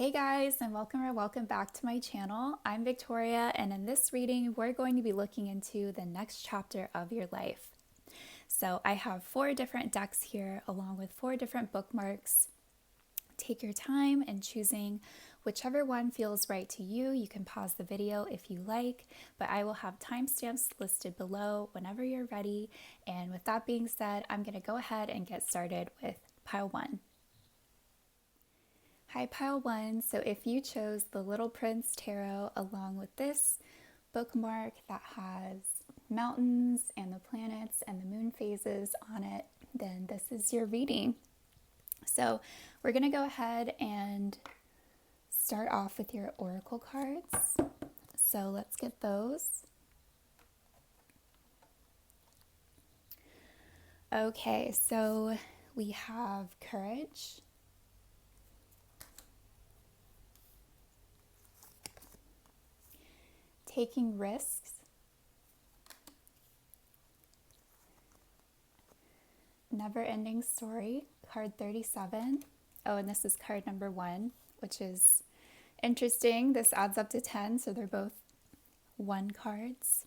Hey guys, and welcome back to my channel. I'm Victoria, and in this reading, we're going to be looking into the next chapter of your life. So I have 4 different decks here, along with 4 different bookmarks. Take your time in choosing whichever one feels right to you. You can pause the video if you like, but I will have timestamps listed below whenever you're ready. And with that being said, I'm going to go ahead and get started with pile 1. Hi, Pile 1. So if you chose the Little Prince Tarot along with this bookmark that has mountains and the planets and the moon phases on it, then this is your reading. So we're going to go ahead and start off with your oracle cards. So let's get those. Okay, so we have courage, taking risks, never-ending story, card 37. Oh, and this is card number 1, which is interesting. This adds up to 10, so they're both 1 cards.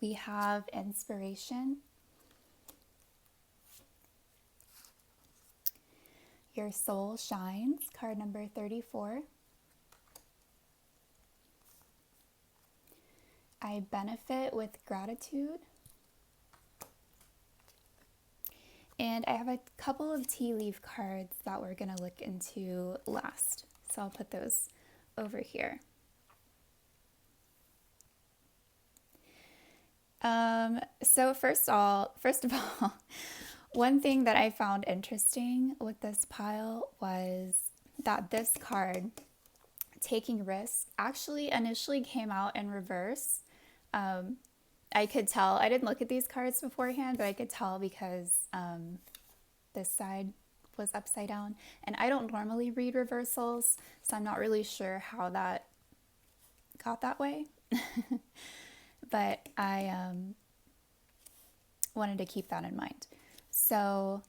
We have inspiration, your soul shines, card number 34. I benefit with gratitude. And I have a couple of tea leaf cards that we're going to look into last. So I'll put those over here. So first of all, one thing that I found interesting with this pile was that this card, taking risks, actually initially came out in reverse. I could tell, I didn't look at these cards beforehand, but I could tell because this side was upside down. And I don't normally read reversals, so I'm not really sure how that got that way. But I wanted to keep that in mind. So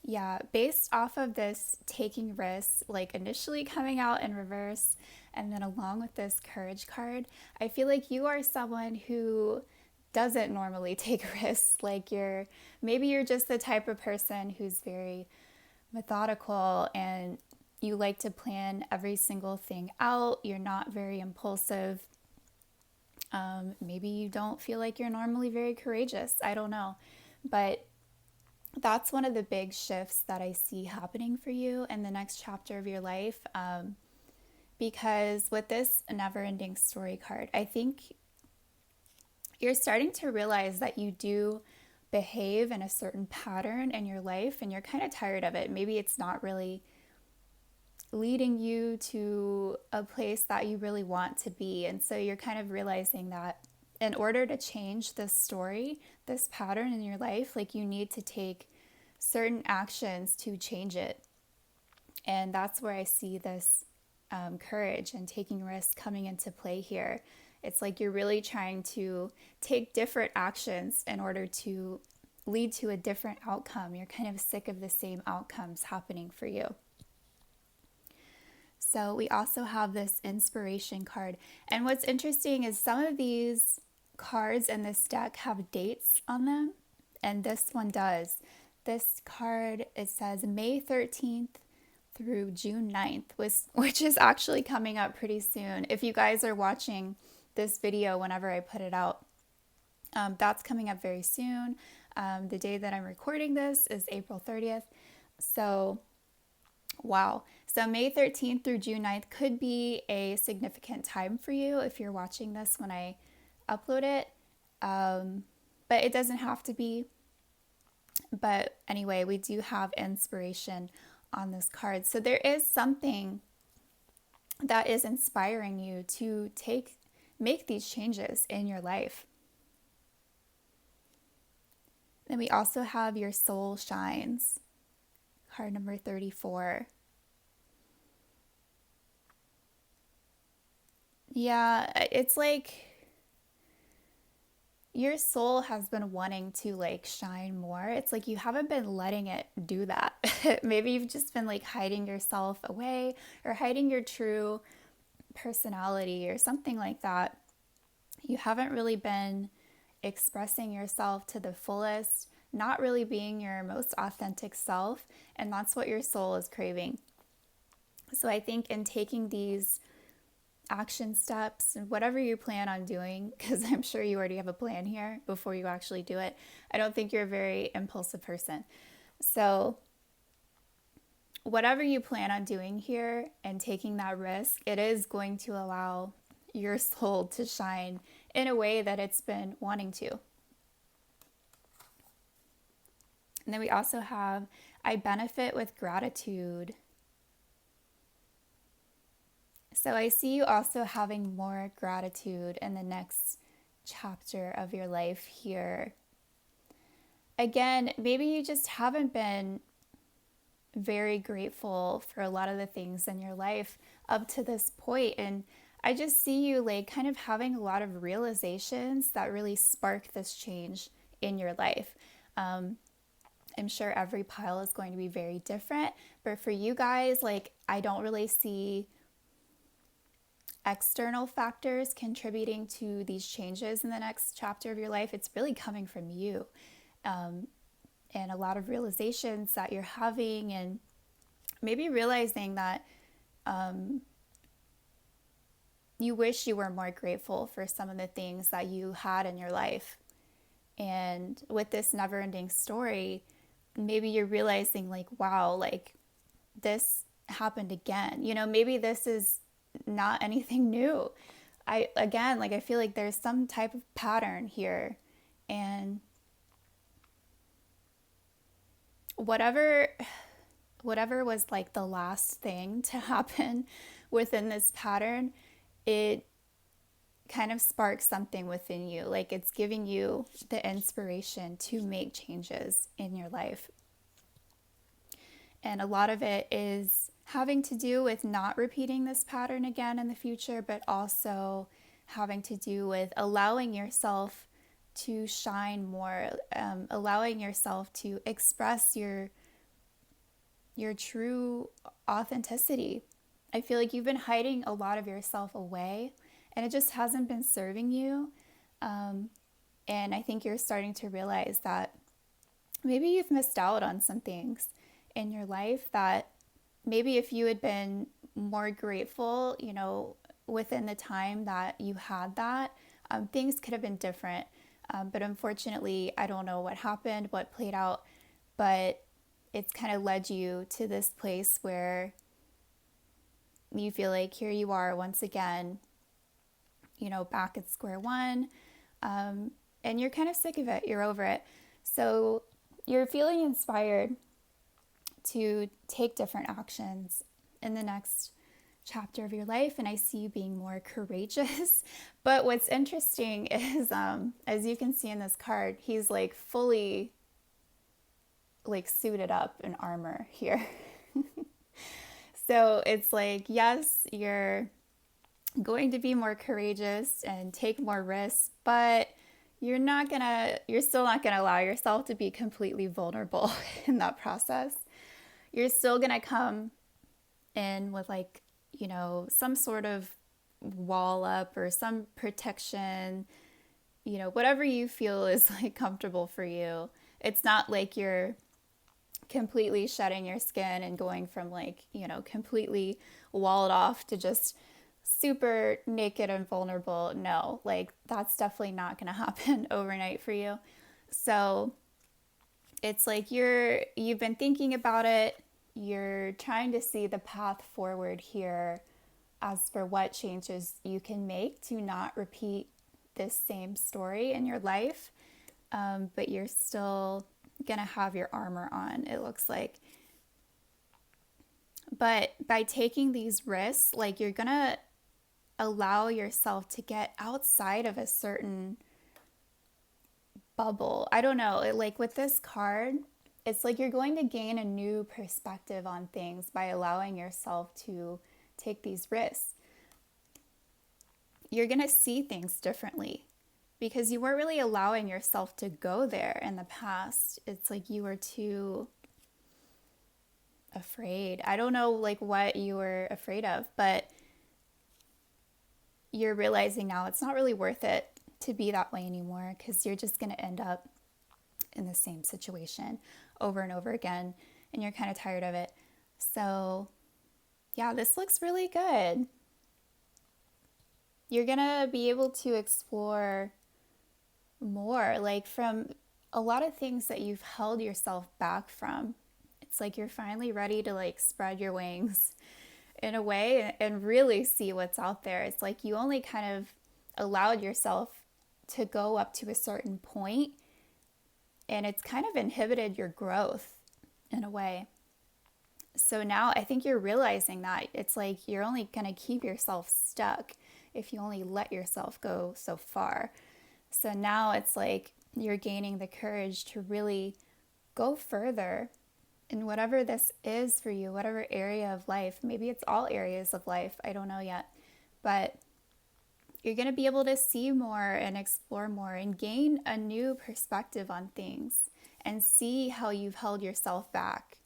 yeah, based off of this taking risks, like initially coming out in reverse, and then along with this courage card, I feel like you are someone who doesn't normally take risks. Like maybe you're just the type of person who's very methodical and you like to plan every single thing out. You're not very impulsive. Maybe you don't feel like you're normally very courageous. I don't know. But that's one of the big shifts that I see happening for you in the next chapter of your life. Because with this never ending story card, I think you're starting to realize that you do behave in a certain pattern in your life and you're kind of tired of it. Maybe it's not really leading you to a place that you really want to be. And so you're kind of realizing that in order to change this story, this pattern in your life, like you need to take certain actions to change it. And that's where I see this courage and taking risks coming into play here. It's like you're really trying to take different actions in order to lead to a different outcome. You're kind of sick of the same outcomes happening for you. So we also have this inspiration card. And what's interesting is some of these cards in this deck have dates on them, and this one does. This card, it says May 13th through June 9th, which is actually coming up pretty soon. If you guys are watching this video whenever I put it out, that's coming up very soon. The day that I'm recording this is April 30th. So wow. So May 13th through June 9th could be a significant time for you if you're watching this when I upload it. But it doesn't have to be. But anyway, we do have inspiration on this card. So there is something that is inspiring you to make these changes in your life. Then we also have your soul shines, card number 34. Yeah, it's like your soul has been wanting to like shine more. It's like you haven't been letting it do that. Maybe you've just been like hiding yourself away or hiding your true personality or something like that. You haven't really been expressing yourself to the fullest, not really being your most authentic self, and that's what your soul is craving. So I think in taking these action steps and whatever you plan on doing, because I'm sure you already have a plan here before you actually do it. I don't think you're a very impulsive person. So whatever you plan on doing here and taking that risk, it is going to allow your soul to shine in a way that it's been wanting to. And then we also have, I benefit with gratitude. So I see you also having more gratitude in the next chapter of your life here. Again, maybe you just haven't been very grateful for a lot of the things in your life up to this point. And I just see you like kind of having a lot of realizations that really spark this change in your life. I'm sure every pile is going to be very different, but for you guys, like I don't really see external factors contributing to these changes in the next chapter of your life. It's really coming from you, and a lot of realizations that you're having, and maybe realizing that you wish you were more grateful for some of the things that you had in your life. And with this never ending story, maybe you're realizing like, wow, like this happened again. You know, maybe this is not anything new. I feel like there's some type of pattern here. And whatever was like the last thing to happen within this pattern, it kind of sparks something within you. Like it's giving you the inspiration to make changes in your life. And a lot of it is having to do with not repeating this pattern again in the future, but also having to do with allowing yourself to shine more, allowing yourself to express your true authenticity. I feel like you've been hiding a lot of yourself away, and it just hasn't been serving you. And I think you're starting to realize that maybe you've missed out on some things in your life that maybe if you had been more grateful, you know, within the time that you had that, things could have been different. But unfortunately, I don't know what happened, what played out, but it's kind of led you to this place where you feel like here you are once again, you know, back at square one, and you're kind of sick of it. You're over it. So you're feeling inspired to take different actions in the next chapter of your life, and I see you being more courageous. But what's interesting is, as you can see in this card, he's like fully like suited up in armor here. So it's like, yes, you're going to be more courageous and take more risks, but you're still not gonna allow yourself to be completely vulnerable in that process. You're still gonna come in with like, you know, some sort of wall up or some protection, you know, whatever you feel is like comfortable for you. It's not like you're completely shedding your skin and going from like, you know, completely walled off to just super naked and vulnerable. No, like that's definitely not going to happen overnight for you. So it's like you've been thinking about it. You're trying to see the path forward here as for what changes you can make to not repeat this same story in your life. But you're still going to have your armor on, it looks like. But by taking these risks, like you're going to allow yourself to get outside of a certain bubble. I don't know, like with this card, it's like you're going to gain a new perspective on things by allowing yourself to take these risks. You're going to see things differently. because you weren't really allowing yourself to go there in the past. It's like you were too afraid. I don't know like what you were afraid of, but you're realizing now it's not really worth it to be that way anymore because you're just going to end up in the same situation over and over again and you're kind of tired of it. So, yeah, this looks really good. You're going to be able to explore more, like from a lot of things that you've held yourself back from. It's like you're finally ready to like spread your wings in a way and really see what's out there. It's like you only kind of allowed yourself to go up to a certain point and it's kind of inhibited your growth in a way. So now I think you're realizing that it's like you're only going to keep yourself stuck if you only let yourself go so far. So now it's like you're gaining the courage to really go further in whatever this is for you, whatever area of life. Maybe it's all areas of life. I don't know yet. But you're going to be able to see more and explore more and gain a new perspective on things and see how you've held yourself back.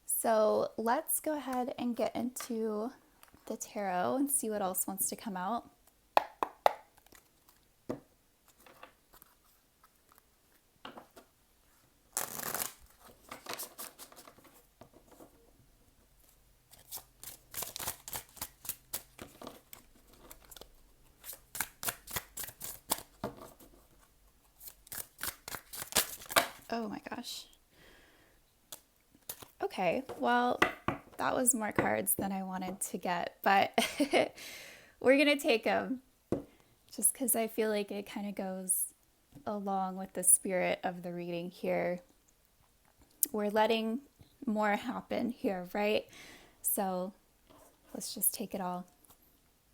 So let's go ahead and get into the tarot and see what else wants to come out. Oh my gosh. Okay, well, that was more cards than I wanted to get, but we're going to take them just because I feel like it kind of goes along with the spirit of the reading here. We're letting more happen here, right? So let's just take it all.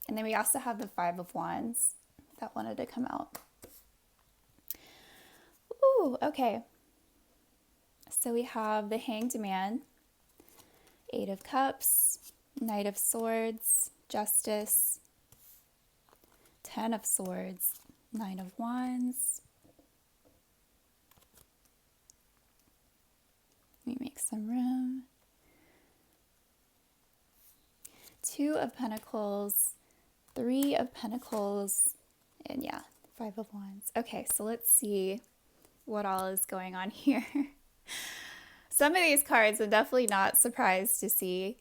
And then we also have the Five of Wands that wanted to come out. Ooh, okay. So we have the Hanged Man, Eight of Cups, Knight of Swords, Justice, Ten of Swords, Nine of Wands. Let me make some room. Two of Pentacles, Three of Pentacles, and yeah, Five of Wands. Okay, so let's see what all is going on here. Some of these cards I'm definitely not surprised to see.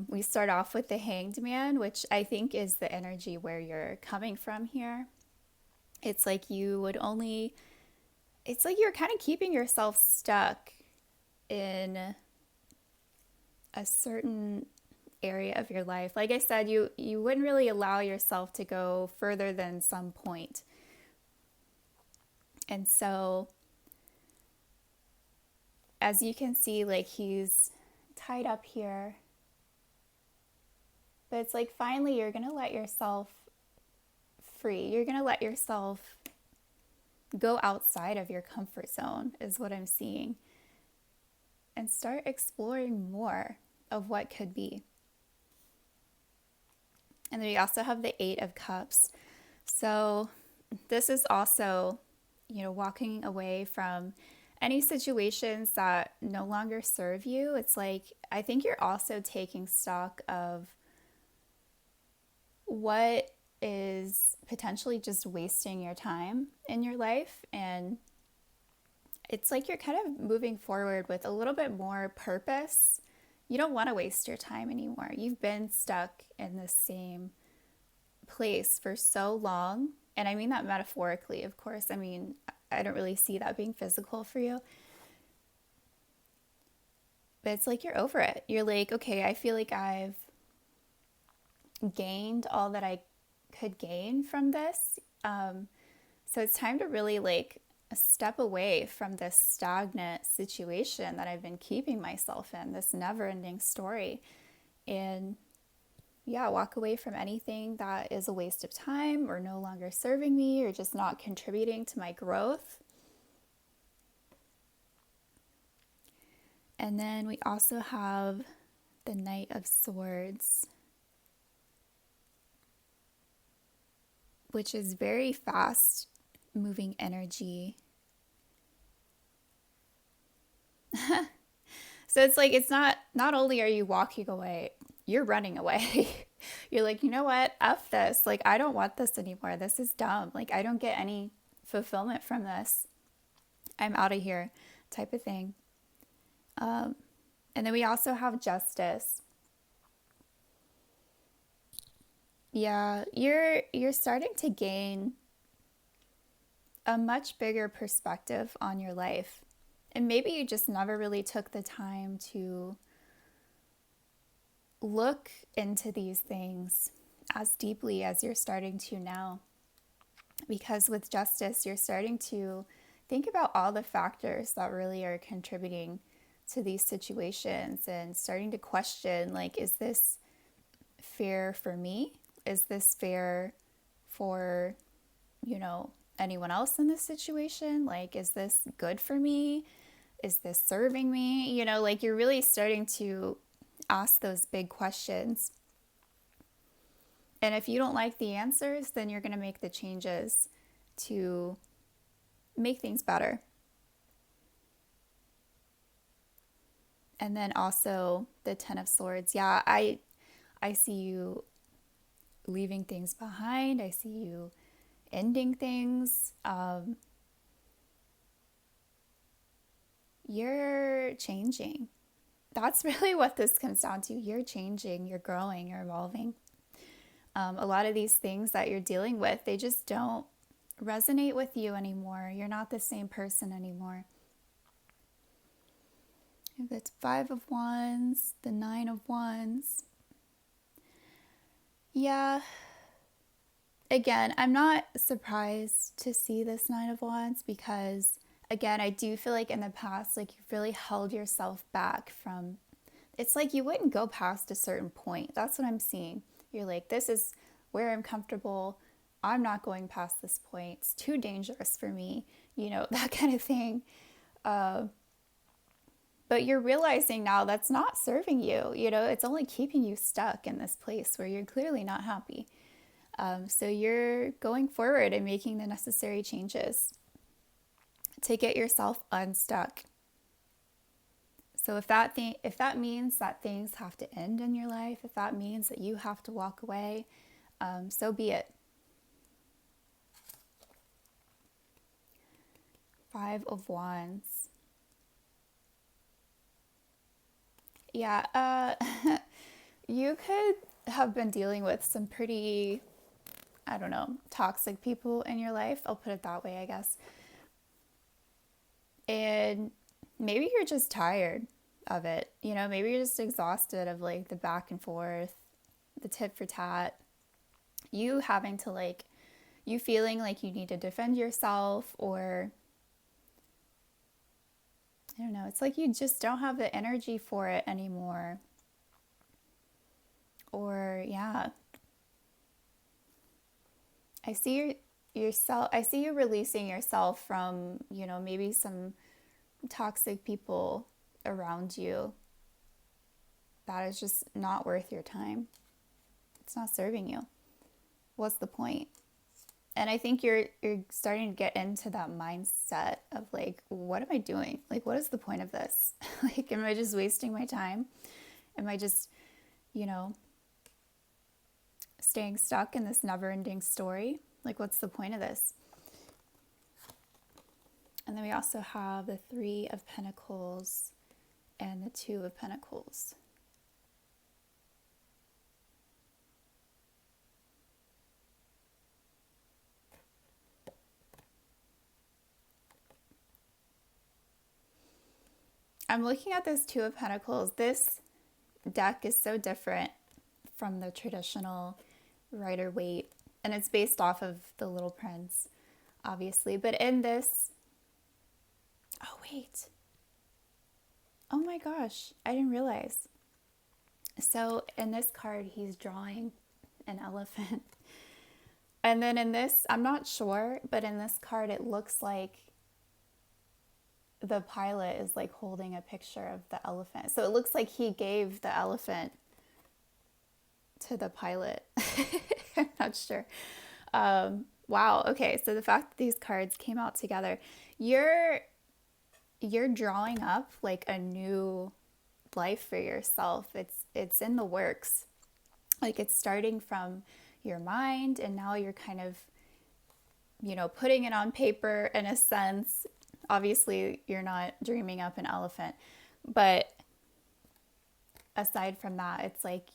We start off with the Hanged Man, which I think is the energy where you're coming from here. It's like you would only, it's like you're kind of keeping yourself stuck in a certain area of your life. Like I said, you wouldn't really allow yourself to go further than some point. And so as you can see, like he's tied up here. But it's like finally you're going to let yourself free. You're going to let yourself go outside of your comfort zone is what I'm seeing. And start exploring more of what could be. And then we also have the Eight of Cups. So this is also, walking away from any situations that no longer serve you. It's like, I think you're also taking stock of what is potentially just wasting your time in your life. And it's like you're kind of moving forward with a little bit more purpose. You don't want to waste your time anymore. You've been stuck in the same place for so long. And I mean that metaphorically, of course. I mean, I don't really see that being physical for you. But it's like you're over it. You're like, okay, I feel like I've gained all that I could gain from this. So it's time to really like step away from this stagnant situation that I've been keeping myself in, this never-ending story. And yeah, walk away from anything that is a waste of time or no longer serving me or just not contributing to my growth. And then we also have the Knight of Swords. which is very fast moving energy. So it's like, it's not only are you walking away, you're running away. You're like, you know what? F this. Like, I don't want this anymore. This is dumb. Like, I don't get any fulfillment from this. I'm out of here, type of thing. And then we also have justice. Yeah, you're starting to gain a much bigger perspective on your life. And maybe you just never really took the time to look into these things as deeply as you're starting to now. Because with justice, you're starting to think about all the factors that really are contributing to these situations and starting to question, like, is this fair for me? Is this fair for, anyone else in this situation? Like, is this good for me? Is this serving me? Like, you're really starting to ask those big questions. And if you don't like the answers, then you're going to make the changes to make things better. And then also the Ten of Swords. Yeah, I see you leaving things behind. I see you ending things. You're changing. That's really what this comes down to. You're changing, you're growing, you're evolving. A lot of these things that you're dealing with, they just don't resonate with you anymore. You're not the same person anymore. That's Five of Wands, the Nine of Wands. Yeah. Again, I'm not surprised to see this Nine of Wands because, again, I do feel like in the past, like, you've really held yourself back from, it's like you wouldn't go past a certain point. That's what I'm seeing. You're like, this is where I'm comfortable. I'm not going past this point. It's too dangerous for me, that kind of thing. But you're realizing now that's not serving you. It's only keeping you stuck in this place where you're clearly not happy. So you're going forward and making the necessary changes to get yourself unstuck. So if that means that things have to end in your life, if that means that you have to walk away, so be it. Five of Wands. Yeah, you could have been dealing with some pretty, I don't know, toxic people in your life. I'll put it that way, I guess. And maybe you're just tired of it. Maybe you're just exhausted of, like, the back and forth, the tit for tat. You having to, like, you feeling like you need to defend yourself, or I don't know, it's like you just don't have the energy for it anymore. Or, yeah. I see you releasing yourself from, maybe some toxic people around you that is just not worth your time. It's not serving you. What's the point? And I think you're starting to get into that mindset of, like, what am I doing? Like, what is the point of this? Like, am I just wasting my time? Am I just, staying stuck in this never-ending story? Like, what's the point of this? And then we also have the Three of Pentacles and the Two of Pentacles. I'm looking at this Two of Pentacles. This deck is so different from the traditional Rider-Waite, and it's based off of The Little Prince, obviously. But in this, oh wait, oh my gosh, I didn't realize. So in this card, he's drawing an elephant. And then in this, I'm not sure, but in this card, it looks like the pilot is, like, holding a picture of the elephant. So it looks like he gave the elephant to the pilot. I'm not sure. Wow. Okay. So the fact that these cards came out together, you're you're drawing up like a new life for yourself. It's in the works. Like it's starting from your mind and now you're kind of, putting it on paper in a sense. Obviously, you're not dreaming up an elephant, but aside from that, it's like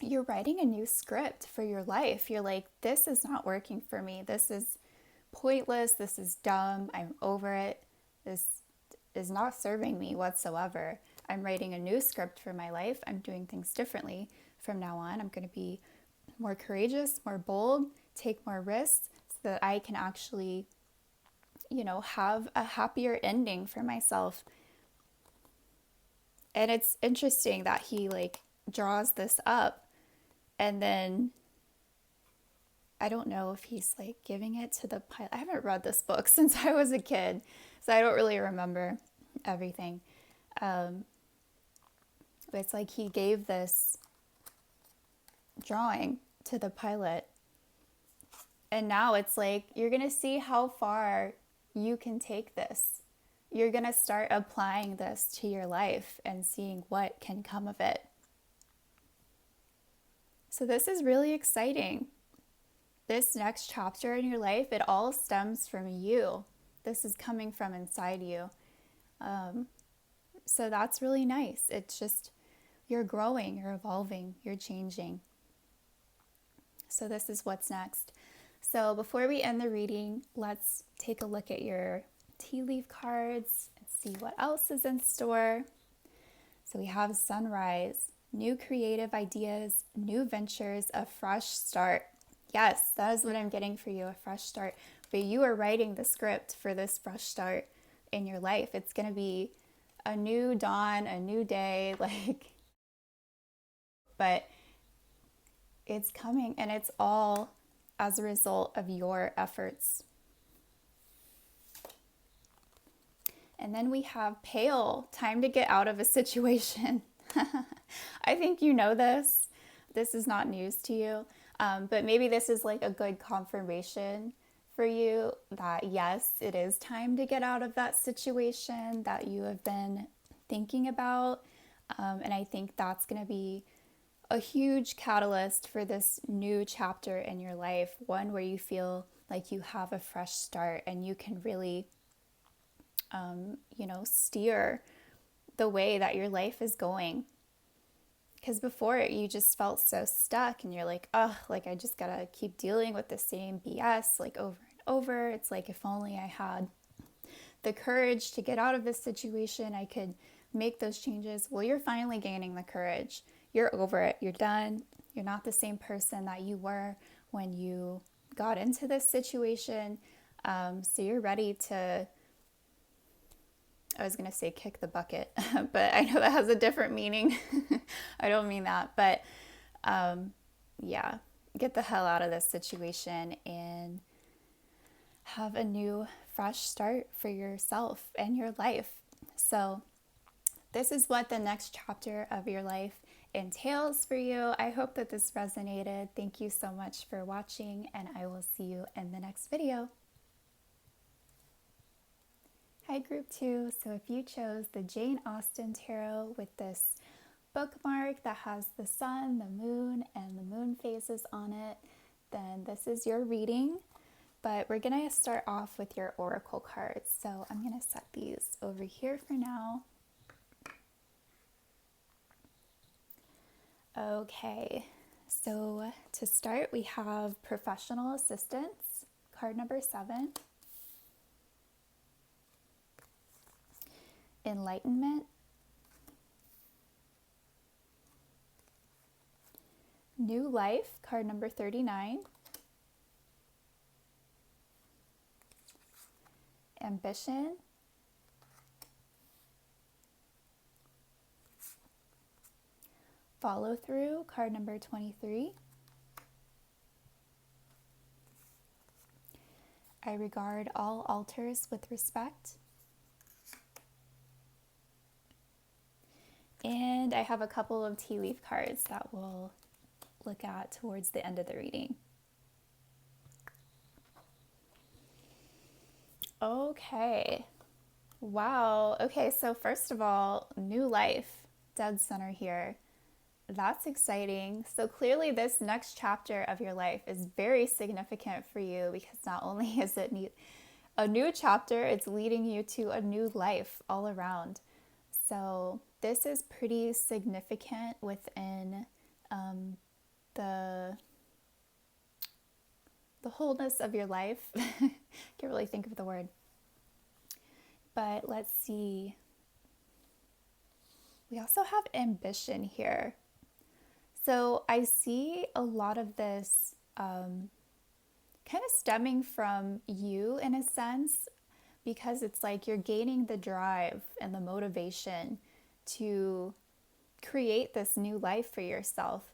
you're writing a new script for your life. You're like, this is not working for me. This is pointless. This is dumb. I'm over it. This is not serving me whatsoever. I'm writing a new script for my life. I'm doing things differently from now on. I'm going to be more courageous, more bold, take more risks so that I can actually, have a happier ending for myself. And it's interesting that he like draws this up and then I don't know if he's like giving it to the pilot. I haven't read this book since I was a kid, so I don't really remember everything. But it's like he gave this drawing to the pilot. And now it's like, you're going to see how far you can take this. You're going to start applying this to your life and seeing what can come of it. So this is really exciting. This next chapter in your life, it all stems from you. This is coming from inside you. So that's really nice. It's just, you're growing, you're evolving, you're changing. So this is what's next. So before we end the reading, let's take a look at your tea leaf cards and see what else is in store. So we have sunrise, new creative ideas, new ventures, a fresh start. Yes, that is what I'm getting for you, a fresh start. But you are writing the script for this fresh start in your life. It's going to be a new dawn, a new day, but it's coming and it's all as a result of your efforts. And then we have pale, time to get out of a situation. I think you know this. This is not news to you. But maybe this is like a good confirmation for you that yes, it is time to get out of that situation that you have been thinking about. And I think that's going to be a huge catalyst for this new chapter in your life, one where you feel like you have a fresh start and you can really, steer the way that your life is going. Because before you just felt so stuck and you're like, oh, like I just gotta keep dealing with the same BS like over and over. It's like if only I had the courage to get out of this situation, I could make those changes. Well, you're finally gaining the courage. You're over it. You're done. You're not the same person that you were when you got into this situation. So you're ready to, I was going to say kick the bucket, but I know that has a different meaning. I don't mean that, but yeah, get the hell out of this situation and have a new, fresh start for yourself and your life. So this is what the next chapter of your life entails for you. I hope that this resonated. Thank you so much for watching, and I will see you in the next video. Hi, Group 2. So if you chose the Jane Austen Tarot with this bookmark that has the sun, the moon, and the moon phases on it, then this is your reading. But we're going to start off with your oracle cards. So I'm going to set these over here for now. Okay, so to start, we have professional assistance, card number 7. Enlightenment. New life, card number 39. Ambition. Follow through, card number 23. I regard all altars with respect. And I have a couple of tea leaf cards that we'll look at towards the end of the reading. Okay. Wow. Okay, so first of all, new life, dead center here. That's exciting. So clearly, this next chapter of your life is very significant for you because not only is it a new chapter, it's leading you to a new life all around. So this is pretty significant within um, the the wholeness of your life. Can't really think of the word, but let's see. We also have ambition here. So I see a lot of this kind of stemming from you in a sense, because it's like you're gaining the drive and the motivation to create this new life for yourself.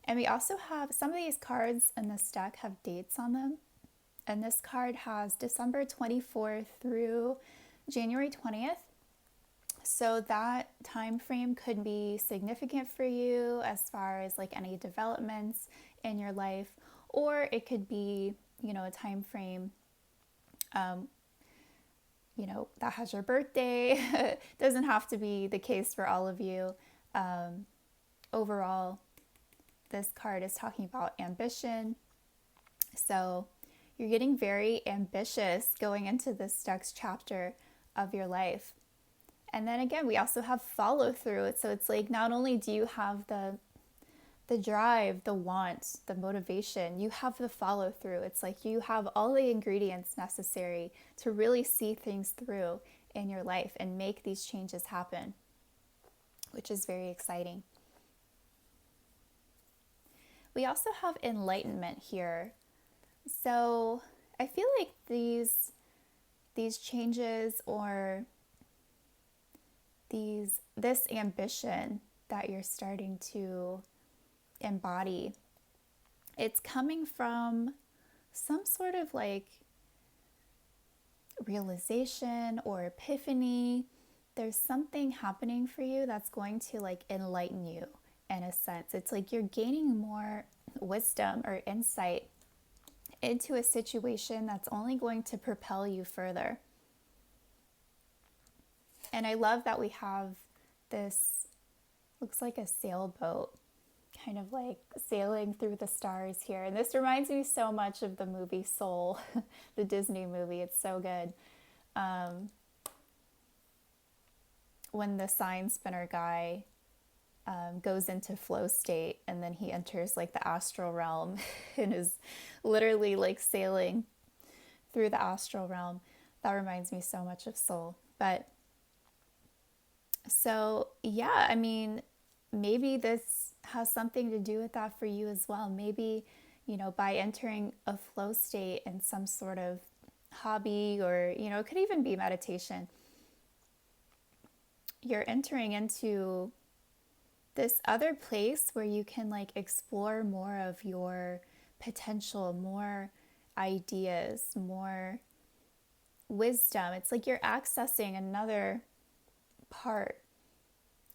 And we also have some of these cards in this deck have dates on them. And this card has December 24th through January 20th. So that time frame could be significant for you as far as like any developments in your life, or it could be, a time frame that has your birthday. Doesn't have to be the case for all of you. Overall, this card is talking about ambition. So you're getting very ambitious going into this next chapter of your life. And then again, we also have follow through. So it's like not only do you have the drive, the want, the motivation, you have the follow through. It's like you have all the ingredients necessary to really see things through in your life and make these changes happen, which is very exciting. We also have enlightenment here. So I feel like these changes or this ambition that you're starting to embody, it's coming from some sort of like realization or epiphany. There's something happening for you that's going to like enlighten you in a sense. It's like you're gaining more wisdom or insight into a situation that's only going to propel you further. And I love that we have this, looks like a sailboat, kind of like sailing through the stars here. And this reminds me so much of the movie Soul, the Disney movie. It's so good. When the sign spinner guy goes into flow state and then he enters like the astral realm and is literally like sailing through the astral realm. That reminds me so much of Soul. But so, yeah, I mean, maybe this has something to do with that for you as well. Maybe, by entering a flow state in some sort of hobby or, it could even be meditation, you're entering into this other place where you can like explore more of your potential, more ideas, more wisdom. It's like you're accessing another part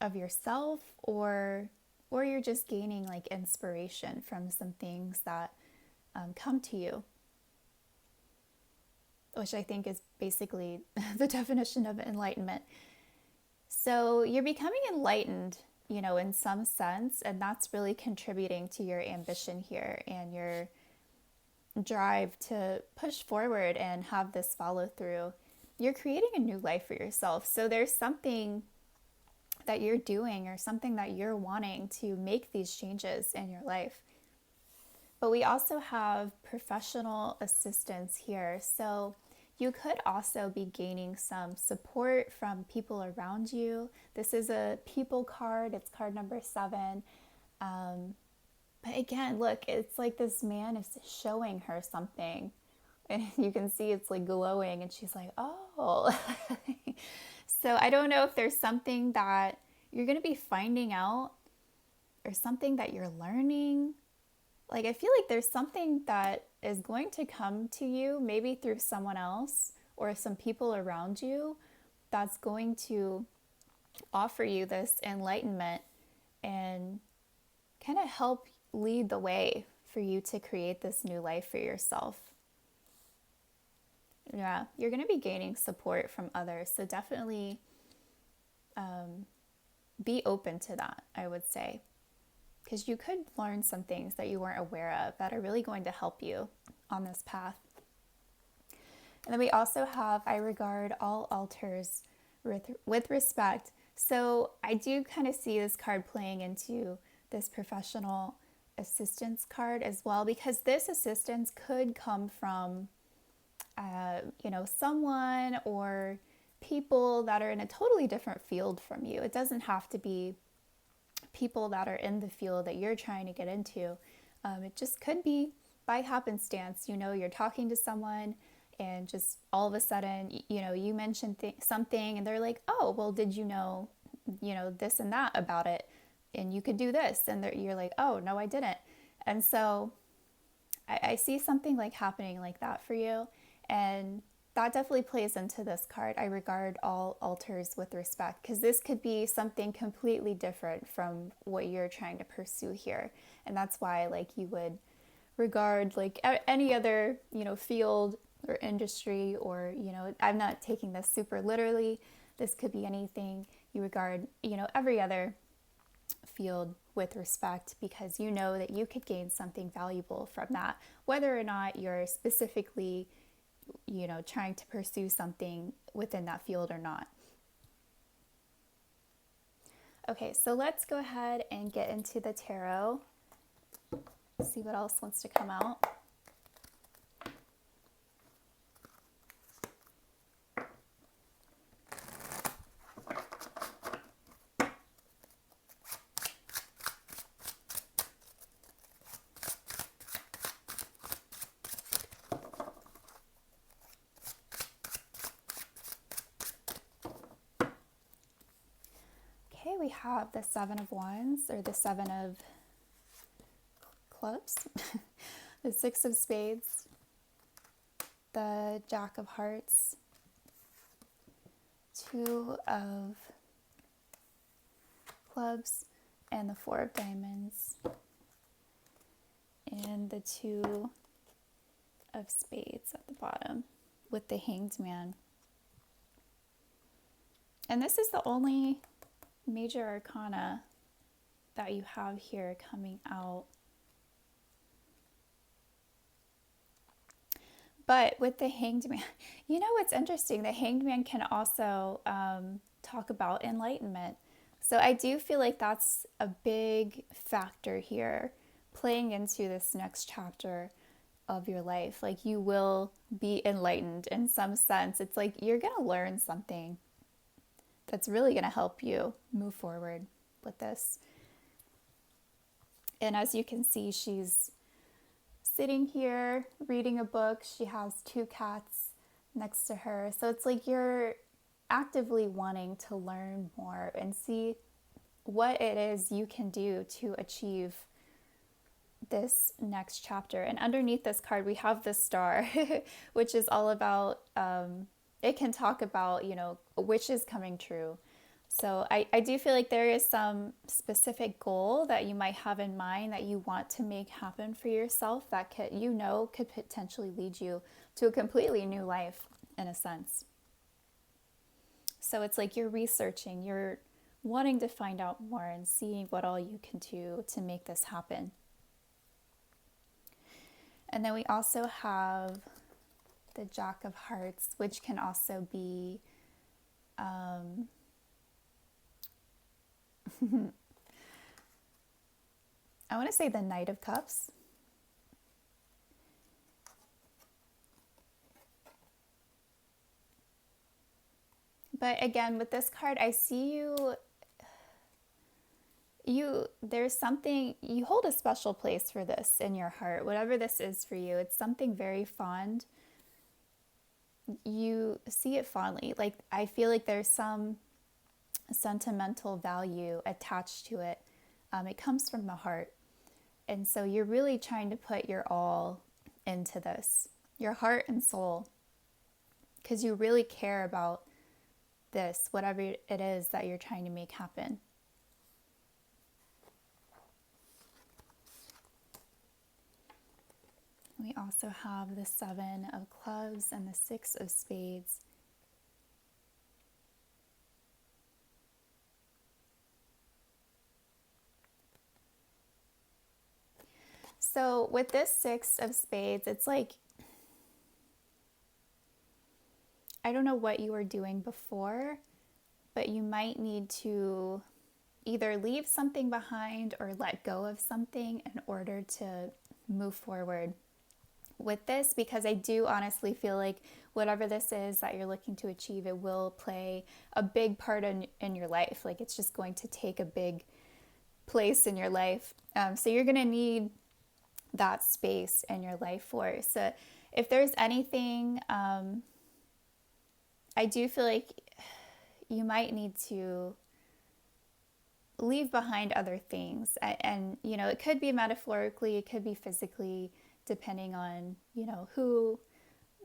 of yourself, or you're just gaining like inspiration from some things that come to you, which I think is basically the definition of enlightenment. So you're becoming enlightened, in some sense, and that's really contributing to your ambition here and your drive to push forward and have this follow through. You're creating a new life for yourself. So there's something that you're doing or something that you're wanting to make these changes in your life. But we also have professional assistance here. So you could also be gaining some support from people around you. This is a people card. It's card number 7. But again, look, it's like this man is showing her something. And you can see it's like glowing. And she's like, oh. So I don't know if there's something that you're going to be finding out or something that you're learning. Like, I feel like there's something that is going to come to you, maybe through someone else or some people around you, that's going to offer you this enlightenment and kind of help lead the way for you to create this new life for yourself. Yeah, you're going to be gaining support from others. So definitely be open to that, I would say, because you could learn some things that you weren't aware of that are really going to help you on this path. And then we also have, I regard all altars with respect. So I do kind of see this card playing into this professional assistance card as well, because this assistance could come from, someone or people that are in a totally different field from you. It doesn't have to be people that are in the field that you're trying to get into. It just could be by happenstance. You're talking to someone and just all of a sudden, you mention something and they're like, oh, well, did this and that about it? And you could do this. And you're like, oh, no, I didn't. And so I see something like happening like that for you. And that definitely plays into this card. I regard all altars with respect, because this could be something completely different from what you're trying to pursue here. And that's why you would regard any other, field or industry, or, I'm not taking this super literally. This could be anything. You regard, every other field with respect, because you know that you could gain something valuable from that, whether or not you're specifically trying to pursue something within that field or not. Okay, so let's go ahead and get into the tarot. See what else wants to come out. Okay, we have the Seven of Wands, or the Seven of Clubs, the Six of Spades, the Jack of Hearts, Two of Clubs, and the Four of Diamonds, and the Two of Spades at the bottom with the Hanged Man. And this is the only major arcana that you have here coming out. But with the Hanged Man, what's interesting? The Hanged Man can also talk about enlightenment. So I do feel like that's a big factor here, playing into this next chapter of your life. You will be enlightened in some sense. It's like you're going to learn something that's really going to help you move forward with this. And as you can see, she's sitting here reading a book. She has two cats next to her. So it's like you're actively wanting to learn more and see what it is you can do to achieve this next chapter. And underneath this card, we have the star, which is all about, it can talk about, wishes coming true. So I do feel like there is some specific goal that you might have in mind that you want to make happen for yourself that could potentially lead you to a completely new life in a sense. So it's like you're researching, you're wanting to find out more and seeing what all you can do to make this happen. And then we also have the Jack of Hearts, which can also be I want to say the Knight of Cups. But again, with this card, I see there's something, you hold a special place for this in your heart. Whatever this is for you, it's something very fond. You see it fondly. I feel like there's some sentimental value attached to it. It comes from the heart. And so you're really trying to put your all into this, your heart and soul, because you really care about this, whatever it is that you're trying to make happen. We also have the Seven of Clubs and the Six of Spades. So with this Six of Spades, it's like, I don't know what you were doing before, but you might need to either leave something behind or let go of something in order to move forward with this, because I do honestly feel like whatever this is that you're looking to achieve, it will play a big part in your life. Like it's just going to take a big place in your life. So you're going to need that space in your life for it. So if there's anything, I do feel like you might need to leave behind other things. And, you know, it could be metaphorically, it could be physically, depending on, you know, who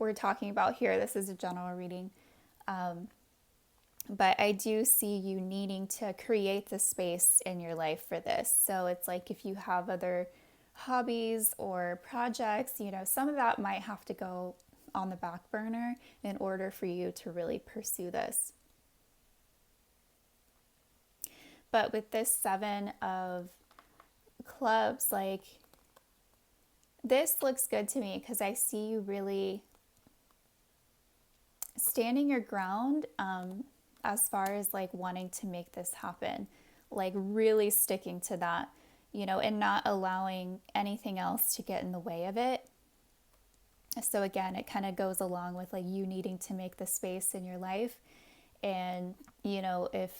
we're talking about here. This is a general reading. But I do see you needing to create the space in your life for this. So it's like if you have other hobbies or projects, you know, some of that might have to go on the back burner in order for you to really pursue this. But with this Seven of Clubs, like this looks good to me because I see you really standing your ground as far as like wanting to make this happen, like really sticking to that, you know, and not allowing anything else to get in the way of it. So again, it kind of goes along with like you needing to make the space in your life. And, you know, if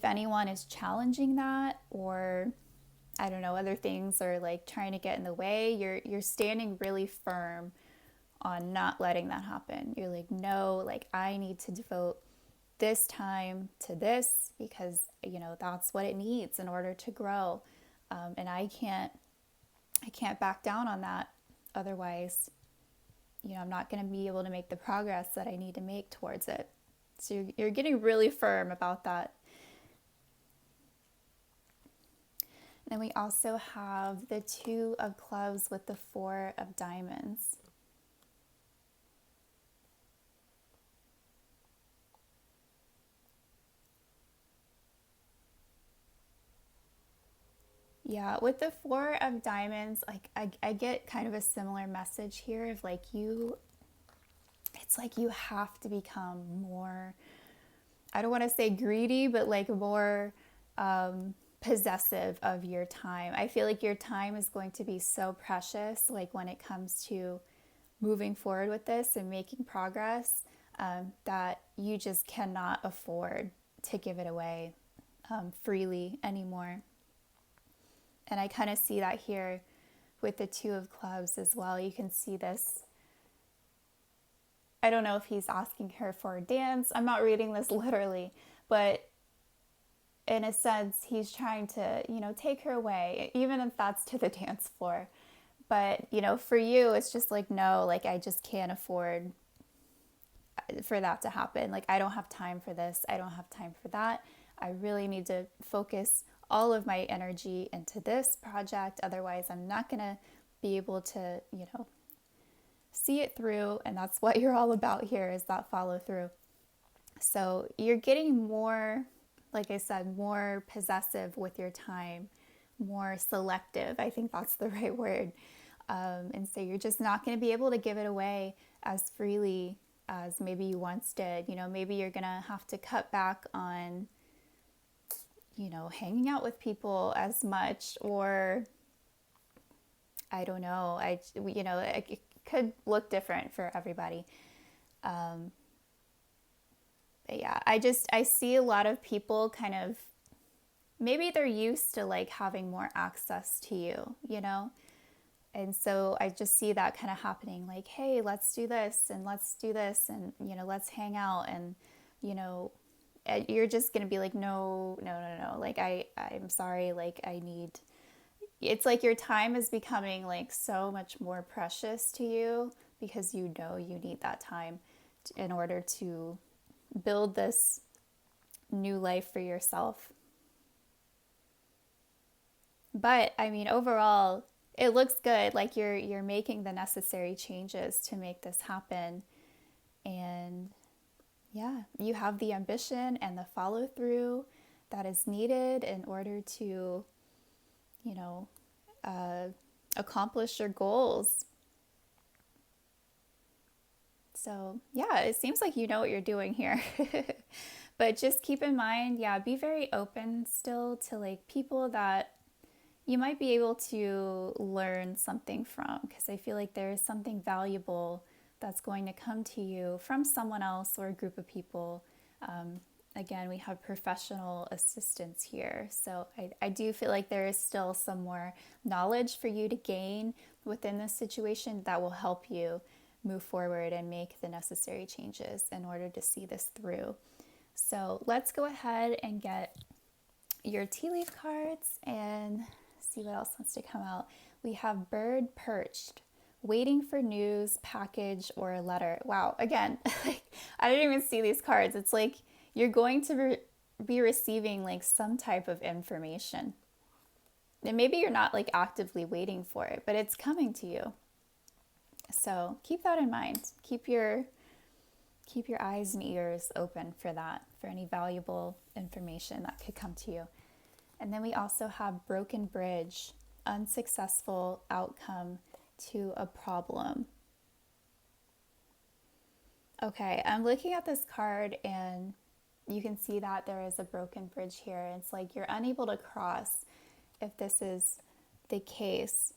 anyone is challenging that, or I don't know, other things are like trying to get in the way, you're standing really firm on not letting that happen. You're like, no, like I need to devote this time to this because, you know, that's what it needs in order to grow. And I can't back down on that. Otherwise, you know, I'm not going to be able to make the progress that I need to make towards it. So you're getting really firm about that. Then we also have the Two of Clubs with the Four of Diamonds. Yeah, with the Four of Diamonds, like I get kind of a similar message here of like it's like you have to become more, I don't want to say greedy, but like more possessive of your time. I feel like your time is going to be so precious, like when it comes to moving forward with this and making progress, that you just cannot afford to give it away freely anymore. And I kind of see that here with the Two of Clubs as well. You can see this. I don't know if he's asking her for a dance. I'm not reading this literally, but in a sense, he's trying to, you know, take her away, even if that's to the dance floor. But, you know, for you, it's just like, no, like I just can't afford for that to happen. Like, I don't have time for this. I don't have time for that. I really need to focus all of my energy into this project. Otherwise, I'm not going to be able to, you know, see it through. And that's what you're all about here, is that follow through. So you're getting more, like I said, more possessive with your time, more selective. I think that's the right word. And so you're just not going to be able to give it away as freely as maybe you once did. You know, maybe you're going to have to cut back on, you know, hanging out with people as much, or I don't know. You know, it could look different for everybody. But yeah, I see a lot of people kind of, maybe they're used to like having more access to you, you know? And so I just see that kind of happening, like, hey, let's do this and let's do this and, you know, let's hang out. And, you know, you're just going to be like, no, no, no, no. Like, I'm sorry. Like, it's like your time is becoming like so much more precious to you because you know you need that time in order to build this new life for yourself. But I mean, overall, it looks good, like you're making the necessary changes to make this happen. And yeah, you have the ambition and the follow through that is needed in order to, you know, uh, accomplish your goals. So yeah, it seems like you know what you're doing here. But just keep in mind, yeah, be very open still to like people that you might be able to learn something from, because I feel like there is something valuable that's going to come to you from someone else or a group of people. Um, Again, we have professional assistance here. So I do feel like there is still some more knowledge for you to gain within this situation that will help you move forward and make the necessary changes in order to see this through. So let's go ahead and get your tea leaf cards and see what else wants to come out. We have bird perched, waiting for news, package, or a letter. Wow, again, I didn't even see these cards. It's like you're going to be receiving like some type of information. And maybe you're not like actively waiting for it, but it's coming to you. So keep that in mind. Keep your eyes and ears open for that, for any valuable information that could come to you. And then we also have broken bridge, unsuccessful outcome to a problem. Okay, I'm looking at this card and you can see that there is a broken bridge here. It's like you're unable to cross if this is the case.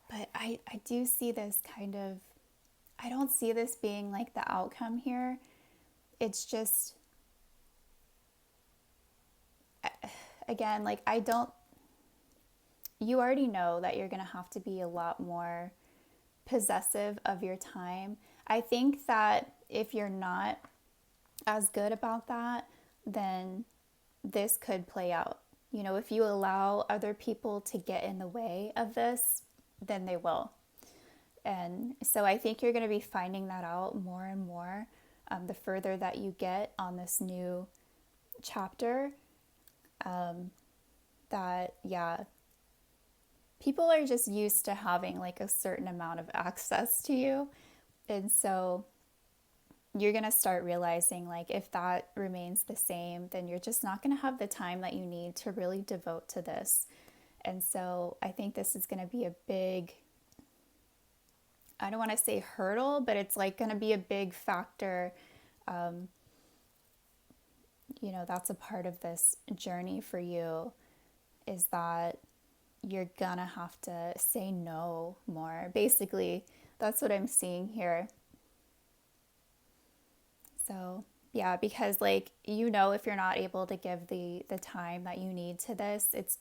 But I do see this kind of, I don't see this being like the outcome here. It's just, again, like you already know that you're going to have to be a lot more possessive of your time. I think that if you're not as good about that, then this could play out. You know, if you allow other people to get in the way of this, then they will. And so I think you're going to be finding that out more and more the further that you get on this new chapter. That, yeah, people are just used to having like a certain amount of access to you. And so you're going to start realizing like if that remains the same, then you're just not going to have the time that you need to really devote to this. And so I think this is going to be a big, I don't want to say hurdle, but it's like going to be a big factor. You know, that's a part of this journey for you, is that you're gonna have to say no more. Basically, that's what I'm seeing here. So yeah, because like, you know, if you're not able to give the time that you need to this, it's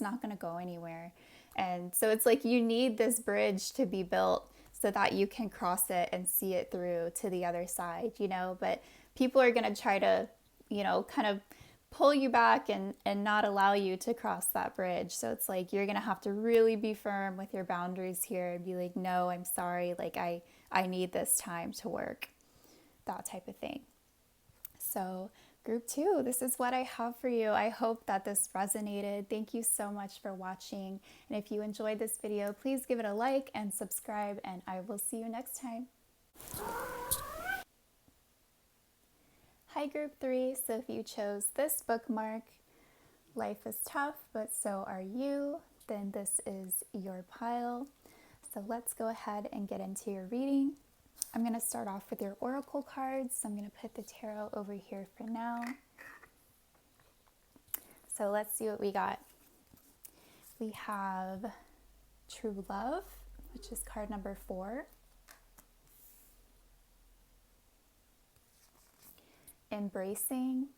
not gonna go anywhere. And so it's like you need this bridge to be built so that you can cross it and see it through to the other side, you know. But people are gonna try to, you know, kind of pull you back and not allow you to cross that bridge. So it's like you're gonna have to really be firm with your boundaries here and be like, no, I'm sorry, like I need this time to work, that type of thing. So group 2, this is what I have for you. I hope that this resonated. Thank you so much for watching. And if you enjoyed this video, please give it a like and subscribe, and I will see you next time. Hi group 3, so if you chose this bookmark, Life is Tough, but so are you, then this is your pile. So let's go ahead and get into your reading. I'm going to start off with your oracle cards. So I'm going to put the tarot over here for now. So let's see what we got. We have True Love, which is card number 4. Embracing.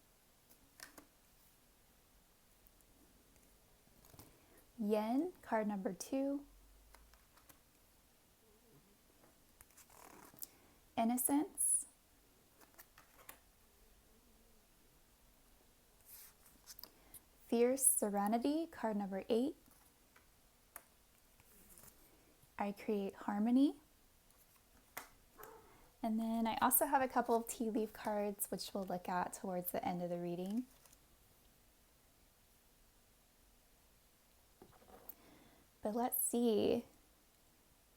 Yen, card number 2. Innocence. Fierce Serenity, card number 8. I Create Harmony. And then I also have a couple of tea leaf cards, which we'll look at towards the end of the reading. But let's see.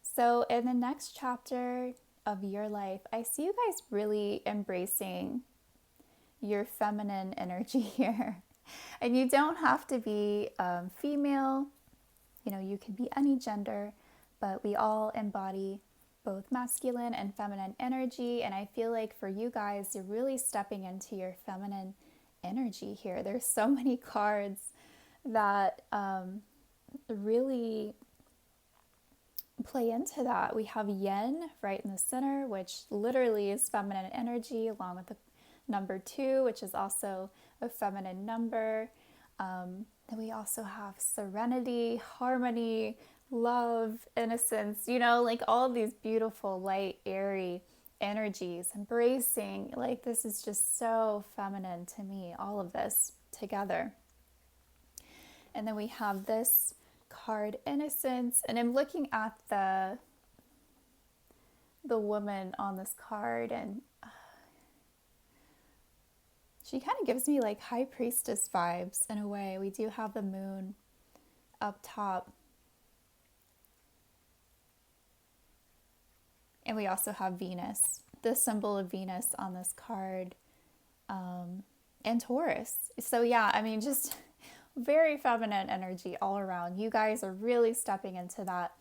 So in the next chapter of your life, I see you guys really embracing your feminine energy here. And you don't have to be female, you can be any gender, but we all embody both masculine and feminine energy. And I feel like for you guys, you're really stepping into your feminine energy here. There's so many cards that really play into that. We have yen right in the center, which literally is feminine energy, along with the number 2, which is also a feminine number. Then we also have serenity, harmony, love, innocence, like all of these beautiful, light, airy energies, embracing. Like, this is just so feminine to me, all of this together. And then we have this card, innocence, and I'm looking at the woman on this card, and she kind of gives me like high priestess vibes in a way. We do have the moon up top, and we also have Venus, the symbol of Venus on this card, and Taurus. So yeah, I mean, just very feminine energy all around. You guys are really stepping into that.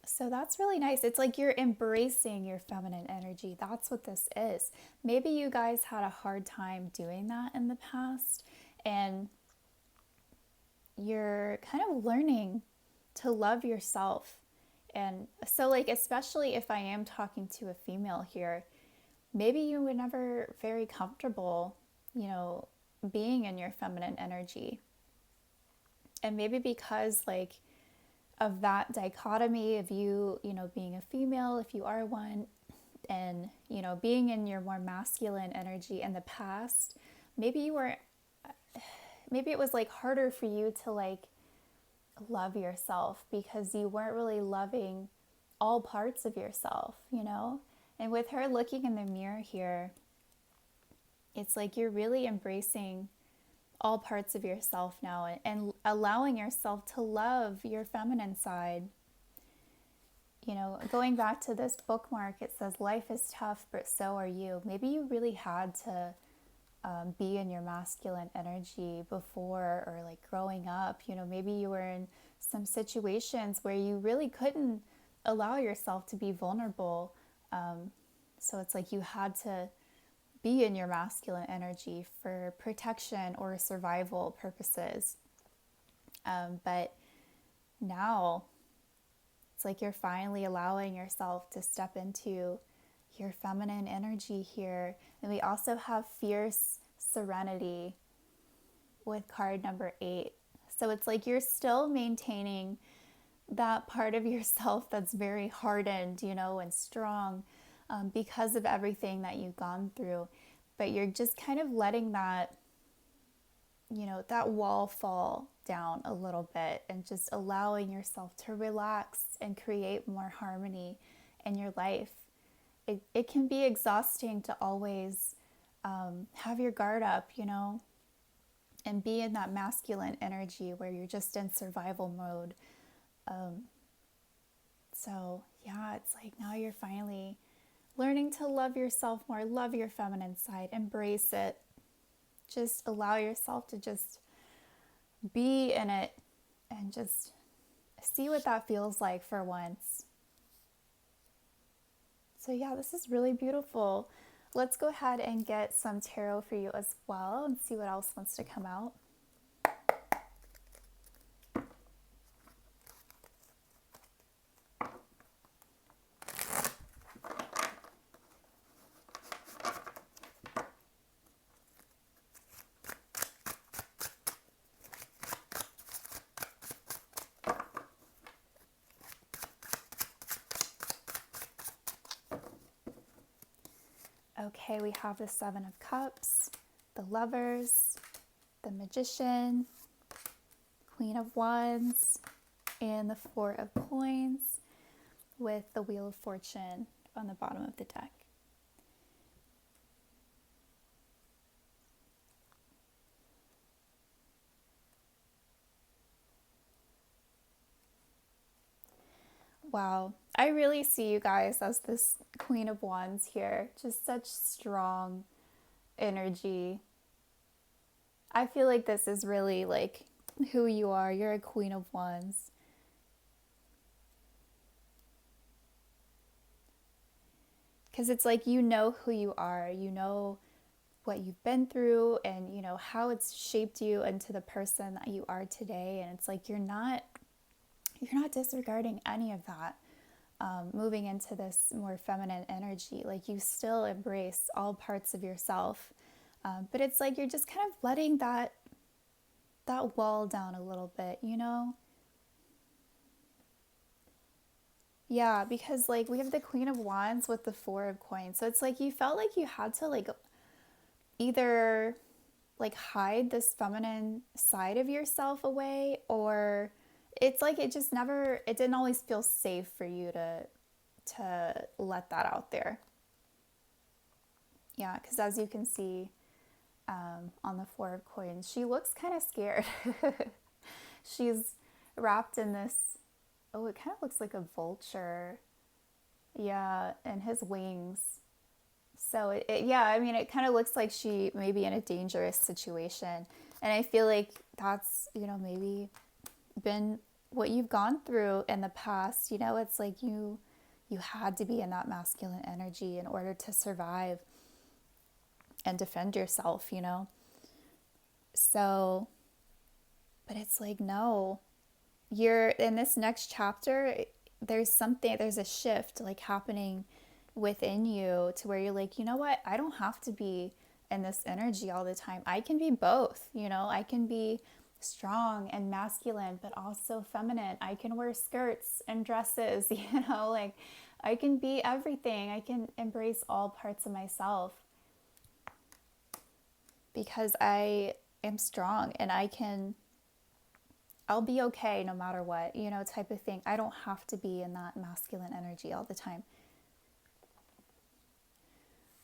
So that's really nice. It's like you're embracing your feminine energy. That's what this is. Maybe you guys had a hard time doing that in the past, and you're kind of learning to love yourself. And so, like, especially if I am talking to a female here, maybe you were never very comfortable, being in your feminine energy. And maybe because, like, of that dichotomy of you, being a female, if you are one, and, being in your more masculine energy in the past, maybe it was like harder for you to like love yourself because you weren't really loving all parts of yourself, And with her looking in the mirror here, it's like you're really embracing all parts of yourself now and allowing yourself to love your feminine side. Going back to this bookmark, it says, life is tough, but so are you. Maybe you really had to be in your masculine energy before, or like growing up, maybe you were in some situations where you really couldn't allow yourself to be vulnerable. So it's like you had to be in your masculine energy for protection or survival purposes. But now it's like you're finally allowing yourself to step into your feminine energy here. And we also have fierce serenity with card number 8. So it's like you're still maintaining that part of yourself that's very hardened, and strong, because of everything that you've gone through. But you're just kind of letting that, that wall fall down a little bit, and just allowing yourself to relax and create more harmony in your life. It can be exhausting to always have your guard up, and be in that masculine energy where you're just in survival mode. So yeah, it's like now you're finally learning to love yourself more, love your feminine side, embrace it. Just allow yourself to just be in it and just see what that feels like for once. So yeah, this is really beautiful. Let's go ahead and get some tarot for you as well and see what else wants to come out. Okay, we have the 7 of Cups, the Lovers, the Magician, Queen of Wands, and the 4 of Coins, with the Wheel of Fortune on the bottom of the deck. Wow. I really see you guys as this Queen of Wands here. Just such strong energy. I feel like this is really like who you are. You're a Queen of Wands. Because it's like you know who you are. You know what you've been through and you know how it's shaped you into the person that you are today. And it's like you're not disregarding any of that. Moving into this more feminine energy, like you still embrace all parts of yourself, but it's like you're just kind of letting that wall down a little bit, you know? Yeah, because like we have the Queen of Wands with the Four of Coins, so it's like you felt like you had to like either like hide this feminine side of yourself away, or it's like it didn't always feel safe for you to let that out there. Yeah, because as you can see, on the Four of Coins, she looks kind of scared. She's wrapped in this, oh, it kind of looks like a vulture. Yeah, and his wings. So, yeah, I mean, it kind of looks like she may be in a dangerous situation. And I feel like that's, maybe been what you've gone through in the past. It's like you had to be in that masculine energy in order to survive and defend yourself. So, but it's like, no, you're in this next chapter. There's a shift like happening within you to where you're like, you know what? I don't have to be in this energy all the time. I can be both, I can be strong and masculine, but also feminine. I can wear skirts and dresses, like I can be everything. I can embrace all parts of myself because I am strong and I'll be okay no matter what, type of thing. I don't have to be in that masculine energy all the time.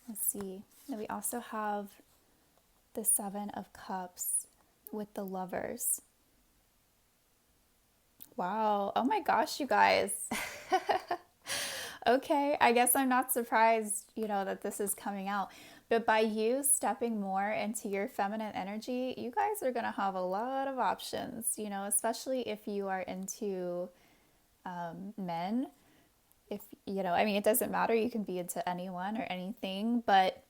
Let's see. Then we also have the Seven of Cups with the Lovers. Wow. Oh my gosh, you guys. Okay, I guess I'm not surprised, that this is coming out. But by you stepping more into your feminine energy, you guys are going to have a lot of options, especially if you are into men. If, I mean, it doesn't matter. You can be into anyone or anything. But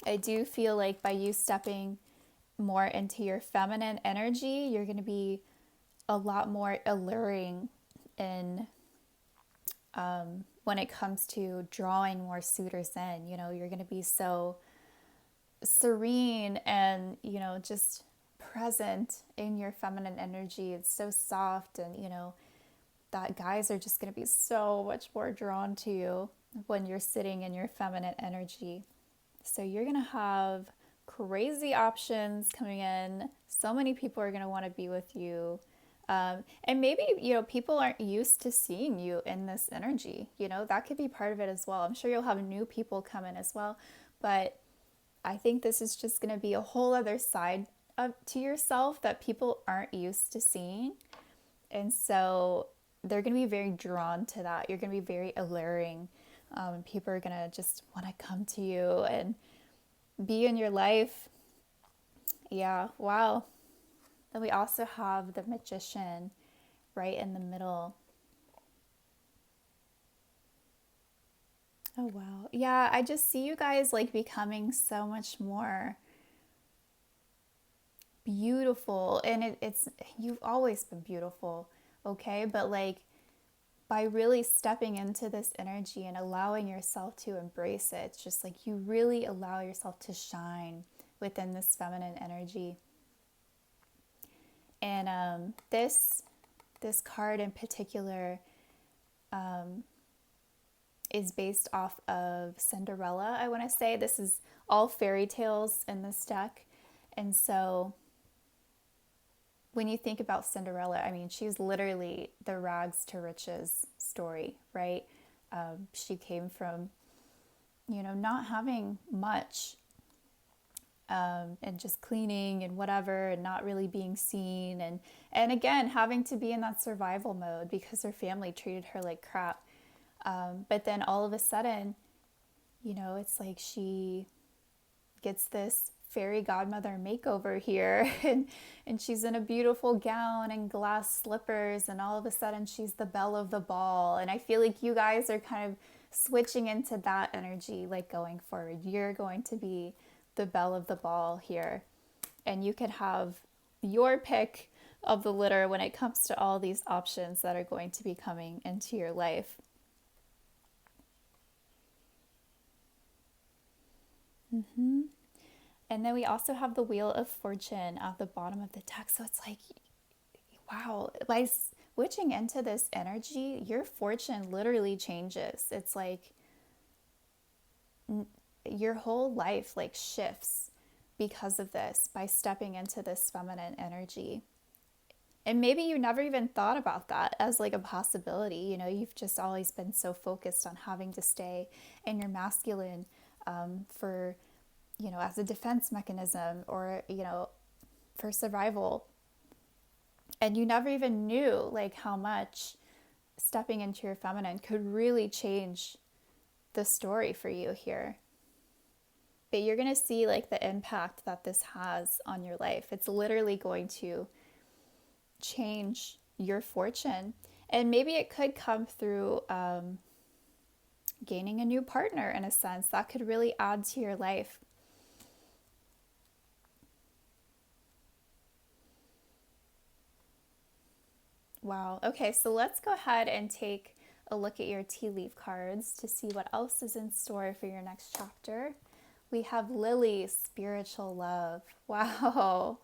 I do feel like by you stepping more into your feminine energy, you're going to be a lot more alluring in when it comes to drawing more suitors in. You're going to be so serene and, just present in your feminine energy. It's so soft and, that guys are just going to be so much more drawn to you when you're sitting in your feminine energy. So you're going to have crazy options coming in. So many people are going to want to be with you. And maybe, people aren't used to seeing you in this energy. That could be part of it as well. I'm sure you'll have new people come in as well. But I think this is just going to be a whole other side to yourself that people aren't used to seeing. And so they're going to be very drawn to that. You're going to be very alluring. People are going to just want to come to you and be in your life. Yeah, wow. Then we also have the Magician right in the middle. Oh, wow. Yeah, I just see you guys like becoming so much more beautiful. And it's, you've always been beautiful, okay? But like by really stepping into this energy and allowing yourself to embrace it, it's just like you really allow yourself to shine within this feminine energy. And this card in particular is based off of Cinderella. I want to say this is all fairy tales in this deck, and so when you think about Cinderella, I mean, she's literally the rags to riches story, right? She came from, not having much, and just cleaning and whatever and not really being seen. And again, having to be in that survival mode because her family treated her like crap. But then all of a sudden, it's like she gets this fairy godmother makeover here and she's in a beautiful gown and glass slippers, and all of a sudden she's the belle of the ball. And I feel like you guys are kind of switching into that energy, like going forward. You're going to be the belle of the ball here, and you could have your pick of the litter when it comes to all these options that are going to be coming into your life. And then we also have the Wheel of Fortune at the bottom of the deck. So it's like, wow, by switching into this energy, your fortune literally changes. It's like your whole life like shifts because of this, by stepping into this feminine energy. And maybe you never even thought about that as like a possibility. You've just always been so focused on having to stay in your masculine for, as a defense mechanism, or, for survival. And you never even knew like how much stepping into your feminine could really change the story for you here. But you're going to see like the impact that this has on your life. It's literally going to change your fortune. And maybe it could come through gaining a new partner in a sense. That could really add to your life. Wow. Okay, so let's go ahead and take a look at your tea leaf cards to see what else is in store for your next chapter. We have Lily, spiritual love. Wow.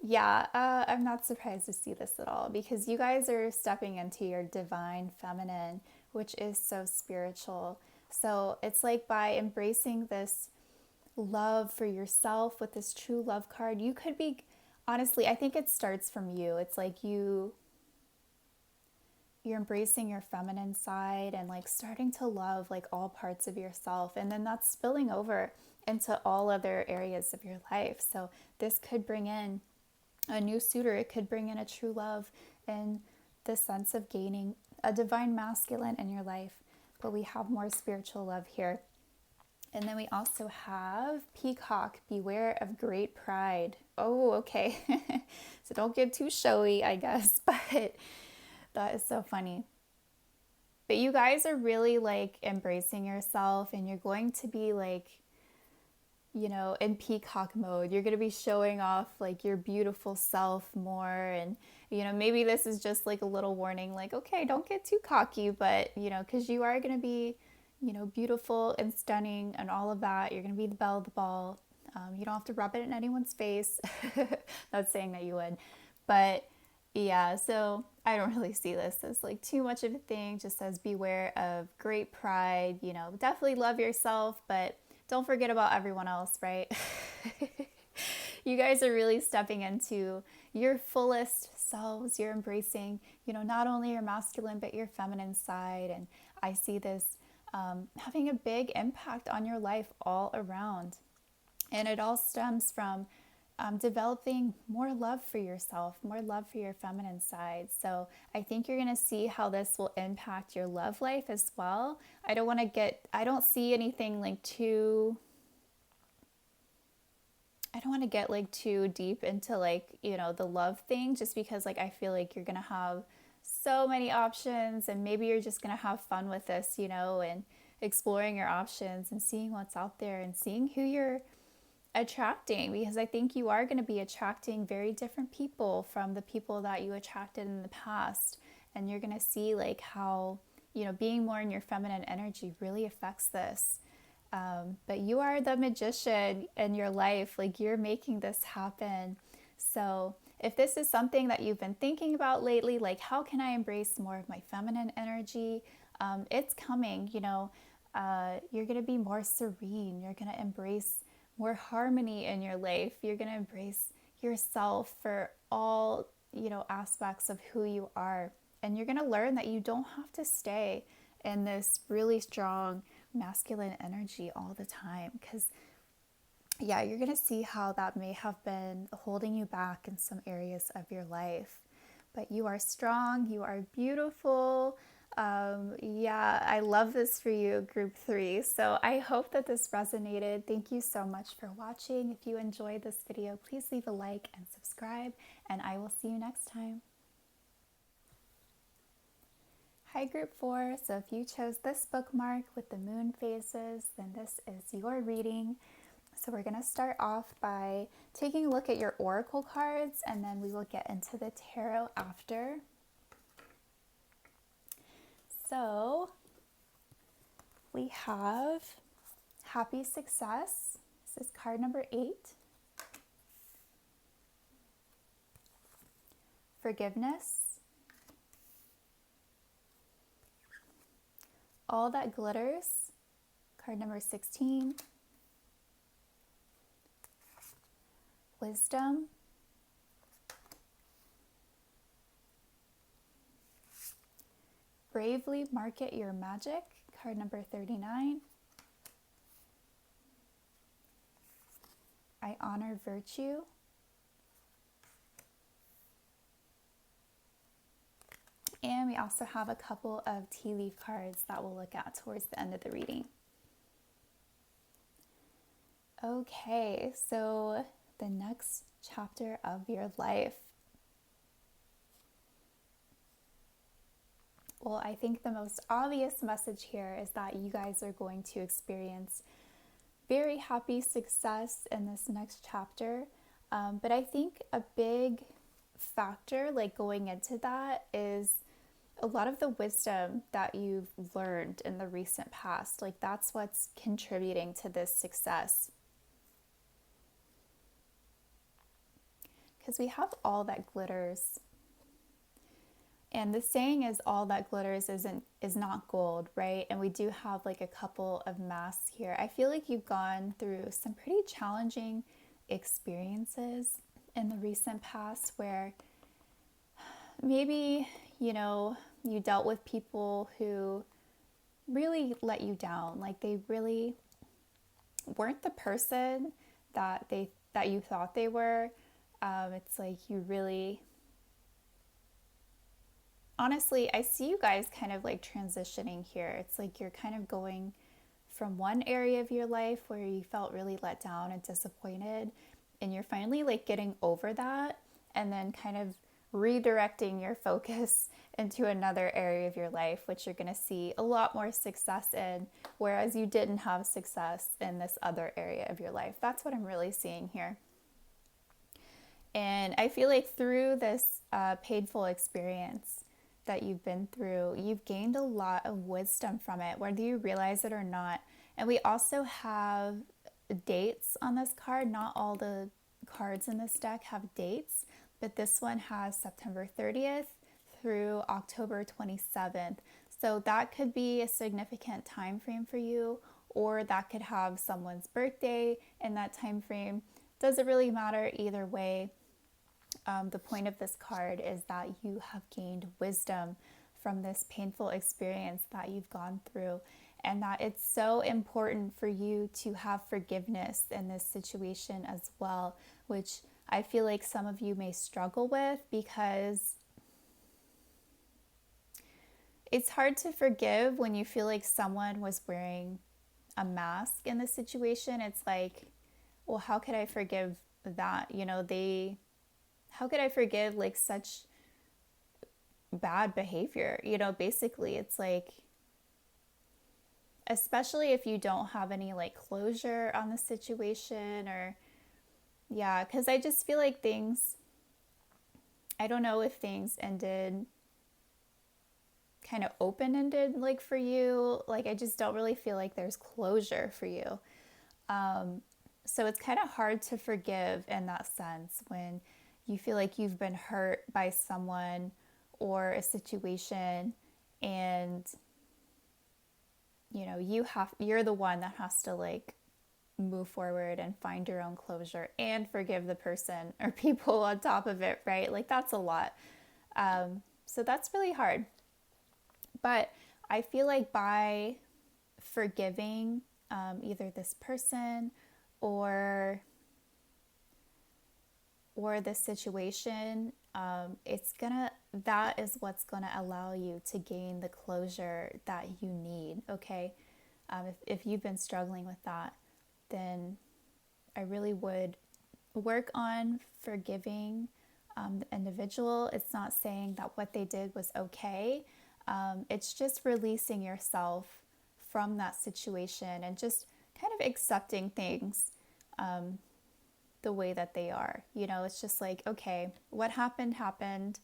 Yeah, I'm not surprised to see this at all, because you guys are stepping into your divine feminine, which is so spiritual. So it's like by embracing this love for yourself with this true love card, you could be, honestly, I think it starts from you. It's like you're embracing your feminine side and like starting to love like all parts of yourself, and then that's spilling over into all other areas of your life. So this could bring in a new suitor, it could bring in a true love and the sense of gaining a divine masculine in your life. But we have more spiritual love here. And then we also have Peacock, beware of great pride. Oh, okay. So don't get too showy, I guess, but that is so funny. But you guys are really like embracing yourself, and you're going to be like, in peacock mode. You're going to be showing off like your beautiful self more. And, maybe this is just like a little warning, like, okay, don't get too cocky, but, because you are going to be, beautiful and stunning and all of that. You're going to be the belle of the ball. You don't have to rub it in anyone's face. Not saying that you would, but yeah, so I don't really see this as like too much of a thing. Just says beware of great pride, definitely love yourself, but don't forget about everyone else, right? You guys are really stepping into your fullest selves. You're embracing, not only your masculine, but your feminine side. And I see this having a big impact on your life all around. And it all stems from developing more love for yourself, more love for your feminine side. So I think you're going to see how this will impact your love life as well. I don't see anything like I don't want to get like too deep into like, the love thing, just because like I feel like you're going to have so many options, and maybe you're just going to have fun with this, and exploring your options and seeing what's out there and seeing who you're attracting, because I think you are going to be attracting very different people from the people that you attracted in the past. And you're going to see like how, being more in your feminine energy really affects this. But you are the magician in your life, like you're making this happen. So if this is something that you've been thinking about lately, like how can I embrace more of my feminine energy? It's coming, you're going to be more serene. You're going to embrace more harmony in your life. You're going to embrace yourself for all, aspects of who you are. And you're going to learn that you don't have to stay in this really strong masculine energy all the time, because yeah, you're going to see how that may have been holding you back in some areas of your life. But you are strong, you are beautiful. Yeah, I love this for you, group 3. So I hope that this resonated. Thank you so much for watching. If you enjoyed this video, please leave a like and subscribe, and I will see you next time. Hi, group 4. So if you chose this bookmark with the moon phases, then this is your reading. So we're going to start off by taking a look at your oracle cards, and then we will get into the tarot after. So we have Happy Success. This is card number 8. Forgiveness. All That Glitters. Card number 16. Wisdom. Bravely Market Your Magic. Card number 39. I Honor Virtue. And we also have a couple of tea leaf cards that we'll look at towards the end of the reading. Okay, so the next chapter of your life. Well, I think the most obvious message here is that you guys are going to experience very happy success in this next chapter. But I think a big factor, like going into that, is a lot of the wisdom that you've learned in the recent past. Like that's what's contributing to this success. Because we have all that glitters. And the saying is all that glitters is not gold, right? And we do have like a couple of masks here. I feel like you've gone through some pretty challenging experiences in the recent past where maybe, you dealt with people who really let you down. Like they really weren't the person that you thought they were. It's like you really, honestly, I see you guys kind of like transitioning here. It's like you're kind of going from one area of your life where you felt really let down and disappointed, and you're finally like getting over that, and then kind of redirecting your focus into another area of your life, which you're going to see a lot more success in, whereas you didn't have success in this other area of your life. That's what I'm really seeing here. And I feel like through this painful experience that you've been through, you've gained a lot of wisdom from it, whether you realize it or not. And we also have dates on this card. Not all the cards in this deck have dates, but this one has September 30th through October 27th. So that could be a significant time frame for you, or that could have someone's birthday in that time frame. Doesn't really matter either way. The point of this card is that you have gained wisdom from this painful experience that you've gone through, and that it's so important for you to have forgiveness in this situation as well, which I feel like some of you may struggle with, because it's hard to forgive when you feel like someone was wearing a mask in the situation. It's like, well, how could I forgive that? How could I forgive like such bad behavior? Basically it's like, especially if you don't have any like closure on the situation, or yeah, because I just feel like I don't know if things ended kind of open-ended like for you. Like I just don't really feel like there's closure for you. So it's kind of hard to forgive in that sense when you feel like you've been hurt by someone or a situation, and you're the one that has to like move forward and find your own closure and forgive the person or people on top of it, right? Like that's a lot. So that's really hard. But I feel like by forgiving either this person or the situation, that is what's gonna allow you to gain the closure that you need. Okay, if you've been struggling with that, then I really would work on forgiving the individual. It's not saying that what they did was okay. It's just releasing yourself from that situation and just kind of accepting things the way that they are. It's just like, okay, what happened happened.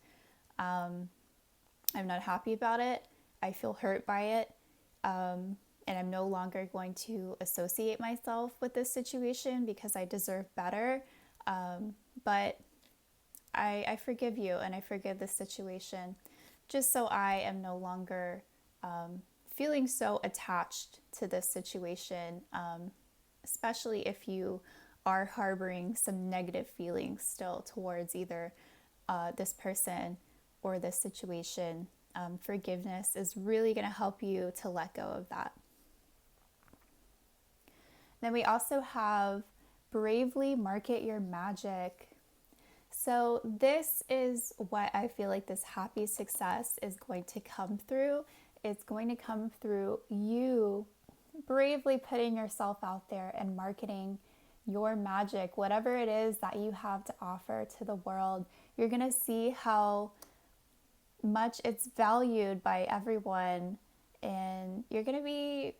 I'm not happy about it. I feel hurt by it. And I'm no longer going to associate myself with this situation because I deserve better. But I forgive you and I forgive this situation just so I am no longer feeling so attached to this situation, especially if you are harboring some negative feelings still towards either this person or this situation. Forgiveness is really going to help you to let go of that. Then we also have bravely market your magic. So this is what I feel like this happy success is going to come through. It's going to come through you bravely putting yourself out there and marketing your magic, whatever it is that you have to offer to the world. You're going to see how much it's valued by everyone, and you're going to be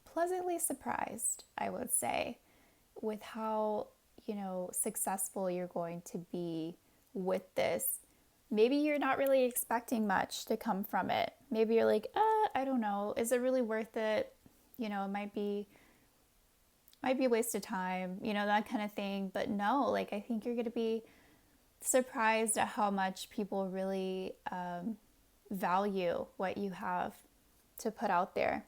pleasantly surprised, I would say, with how, successful you're going to be with this. Maybe you're not really expecting much to come from it. Maybe you're like, I don't know, is it really worth it? It might be a waste of time, that kind of thing. But no, like, I think you're going to be surprised at how much people really value what you have to put out there.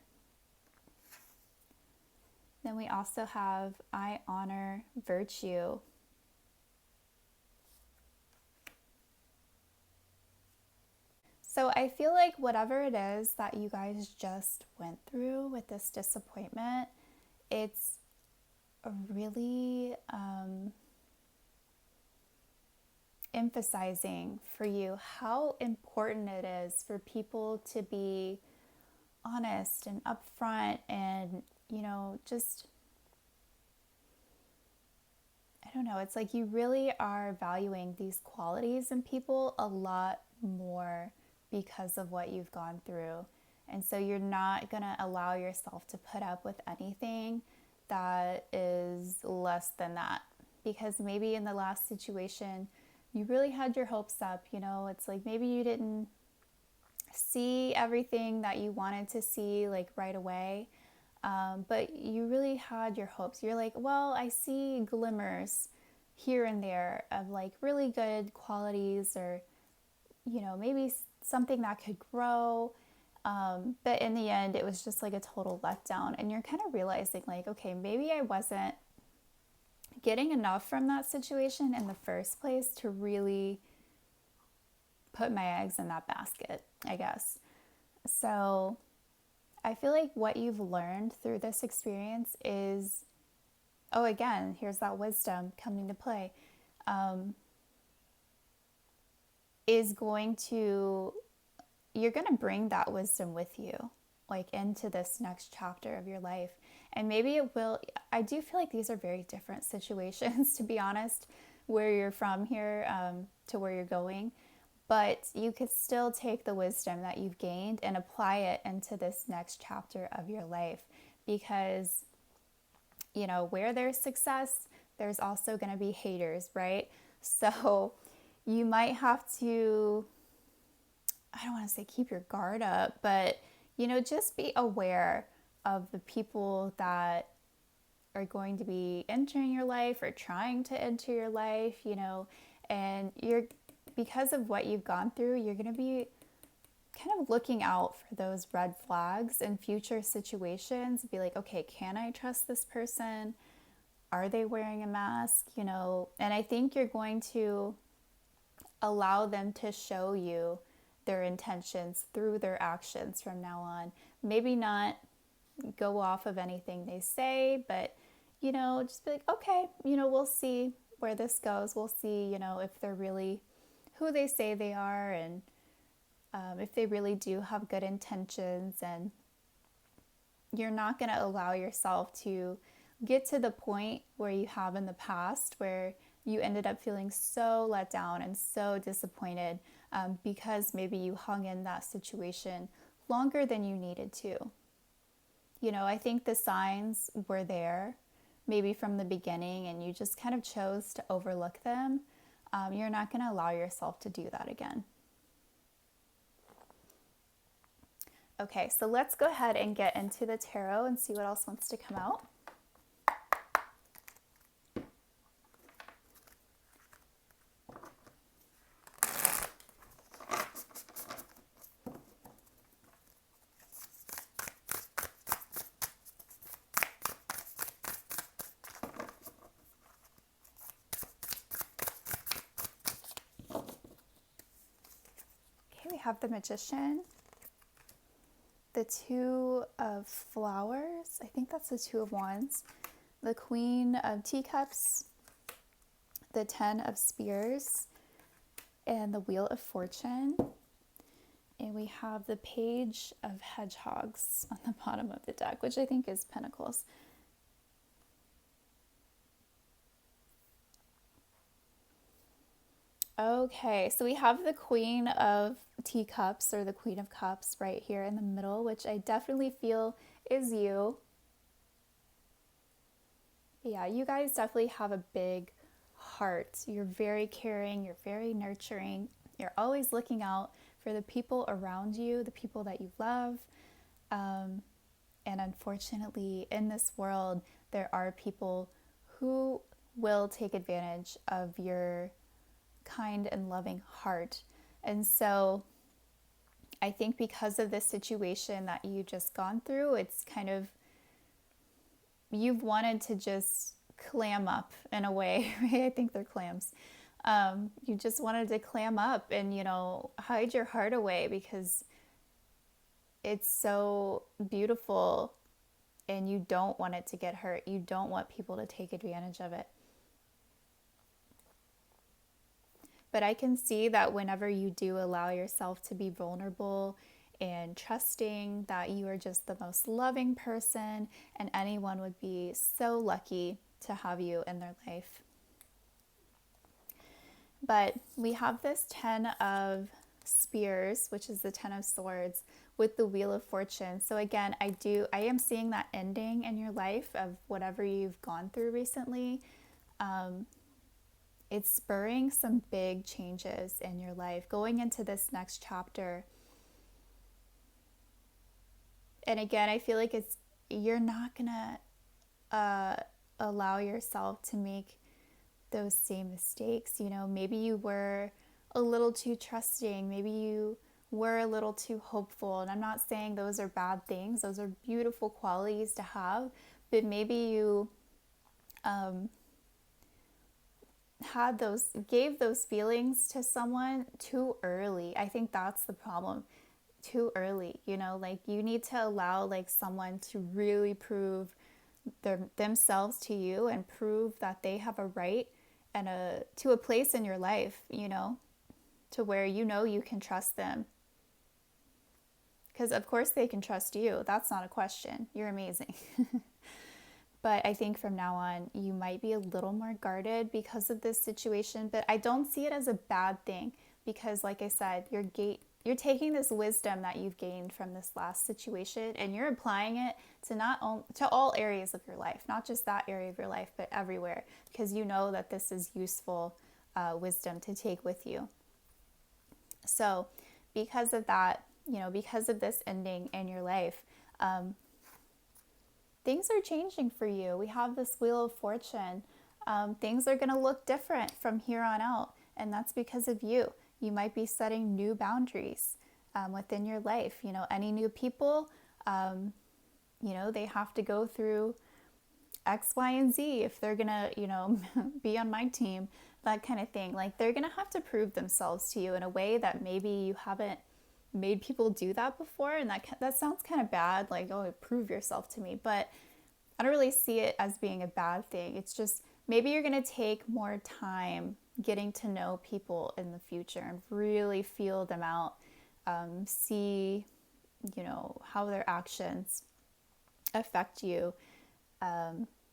Then we also have I honor virtue. So I feel like whatever it is that you guys just went through with this disappointment, it's a really emphasizing for you how important it is for people to be honest and upfront and, just, I don't know, it's like you really are valuing these qualities in people a lot more because of what you've gone through. And so you're not going to allow yourself to put up with anything that is less than that. Because maybe in the last situation, you really had your hopes up, it's like maybe you didn't see everything that you wanted to see like right away. But you really had your hopes. You're like, well, I see glimmers here and there of like really good qualities or, maybe something that could grow. But in the end, it was just like a total letdown. And you're kind of realizing like, okay, maybe I wasn't getting enough from that situation in the first place to really put my eggs in that basket, I guess. So I feel like what you've learned through this experience is, again, here's that wisdom coming to play, you're going to bring that wisdom with you, like into this next chapter of your life. And maybe it will, I do feel like these are very different situations, to be honest, where you're from here to where you're going. But you could still take the wisdom that you've gained and apply it into this next chapter of your life. Because, where there's success, there's also going to be haters, right? So you might have to, I don't want to say keep your guard up, but, just be aware of the people that are going to be entering your life or trying to enter your life, and because of what you've gone through, you're going to be kind of looking out for those red flags in future situations. Be like, okay, can I trust this person? Are they wearing a mask? And I think you're going to allow them to show you their intentions through their actions from now on. Maybe not go off of anything they say, but just be like, okay, we'll see where this goes. We'll see, if they're really who they say they are, and if they really do have good intentions. And you're not going to allow yourself to get to the point where you have in the past, where you ended up feeling so let down and so disappointed because maybe you hung in that situation longer than you needed to. I think the signs were there maybe from the beginning, and you just kind of chose to overlook them. You're not going to allow yourself to do that again. Okay, so let's go ahead and get into the tarot and see what else wants to come out. Okay, we have the Magician, the Two of Flowers, I think that's the Two of Wands, the Queen of Teacups, the Ten of Spears, and the Wheel of Fortune. And we have the Page of Hedgehogs on the bottom of the deck, which I think is Pentacles. Okay, so we have the Queen of Teacups, or the Queen of Cups, right here in the middle, which I definitely feel is you. Yeah, you guys definitely have a big heart. You're very caring, you're very nurturing, you're always looking out for the people around you, the people that you love. And unfortunately, in this world, there are people who will take advantage of your kind and loving heart. And so I think because of this situation that you just gone through, it's kind of, you've wanted to just clam up in a way, right? I think they're clams. You just wanted to clam up and, hide your heart away because it's so beautiful and you don't want it to get hurt. You don't want people to take advantage of it. But I can see that whenever you do allow yourself to be vulnerable and trusting, that you are just the most loving person, and anyone would be so lucky to have you in their life. But we have this Ten of Spears, which is the Ten of Swords, with the Wheel of Fortune. So again, I am seeing that ending in your life of whatever you've gone through recently. It's spurring some big changes in your life going into this next chapter. And again, I feel like you're not gonna allow yourself to make those same mistakes. Maybe you were a little too trusting, maybe you were a little too hopeful. And I'm not saying those are bad things, those are beautiful qualities to have, but maybe you gave those feelings to someone too early. I think that's the problem. Too early, like you need to allow someone to really prove themselves to you and prove that they have a right and to a place in your life, to where you can trust them. Because of course they can trust you. That's not a question. You're amazing. But I think from now on, you might be a little more guarded because of this situation. But I don't see it as a bad thing because, like I said, you're taking this wisdom that you've gained from this last situation and you're applying it to all areas of your life, not just that area of your life, but everywhere, because you know that this is useful wisdom to take with you. So because of that, because of this ending in your life, things are changing for you. We have this Wheel of Fortune. Things are going to look different from here on out, and that's because of you. You might be setting new boundaries within your life. Any new people, they have to go through X, Y, and Z if they're going to, be on my team, that kind of thing. They're going to have to prove themselves to you in a way that maybe you haven't made people do that before. And that sounds kind of bad, prove yourself to me. But I don't really see it as being a bad thing. It's just maybe you're going to take more time getting to know people in the future and really feel them out, see, how their actions affect you.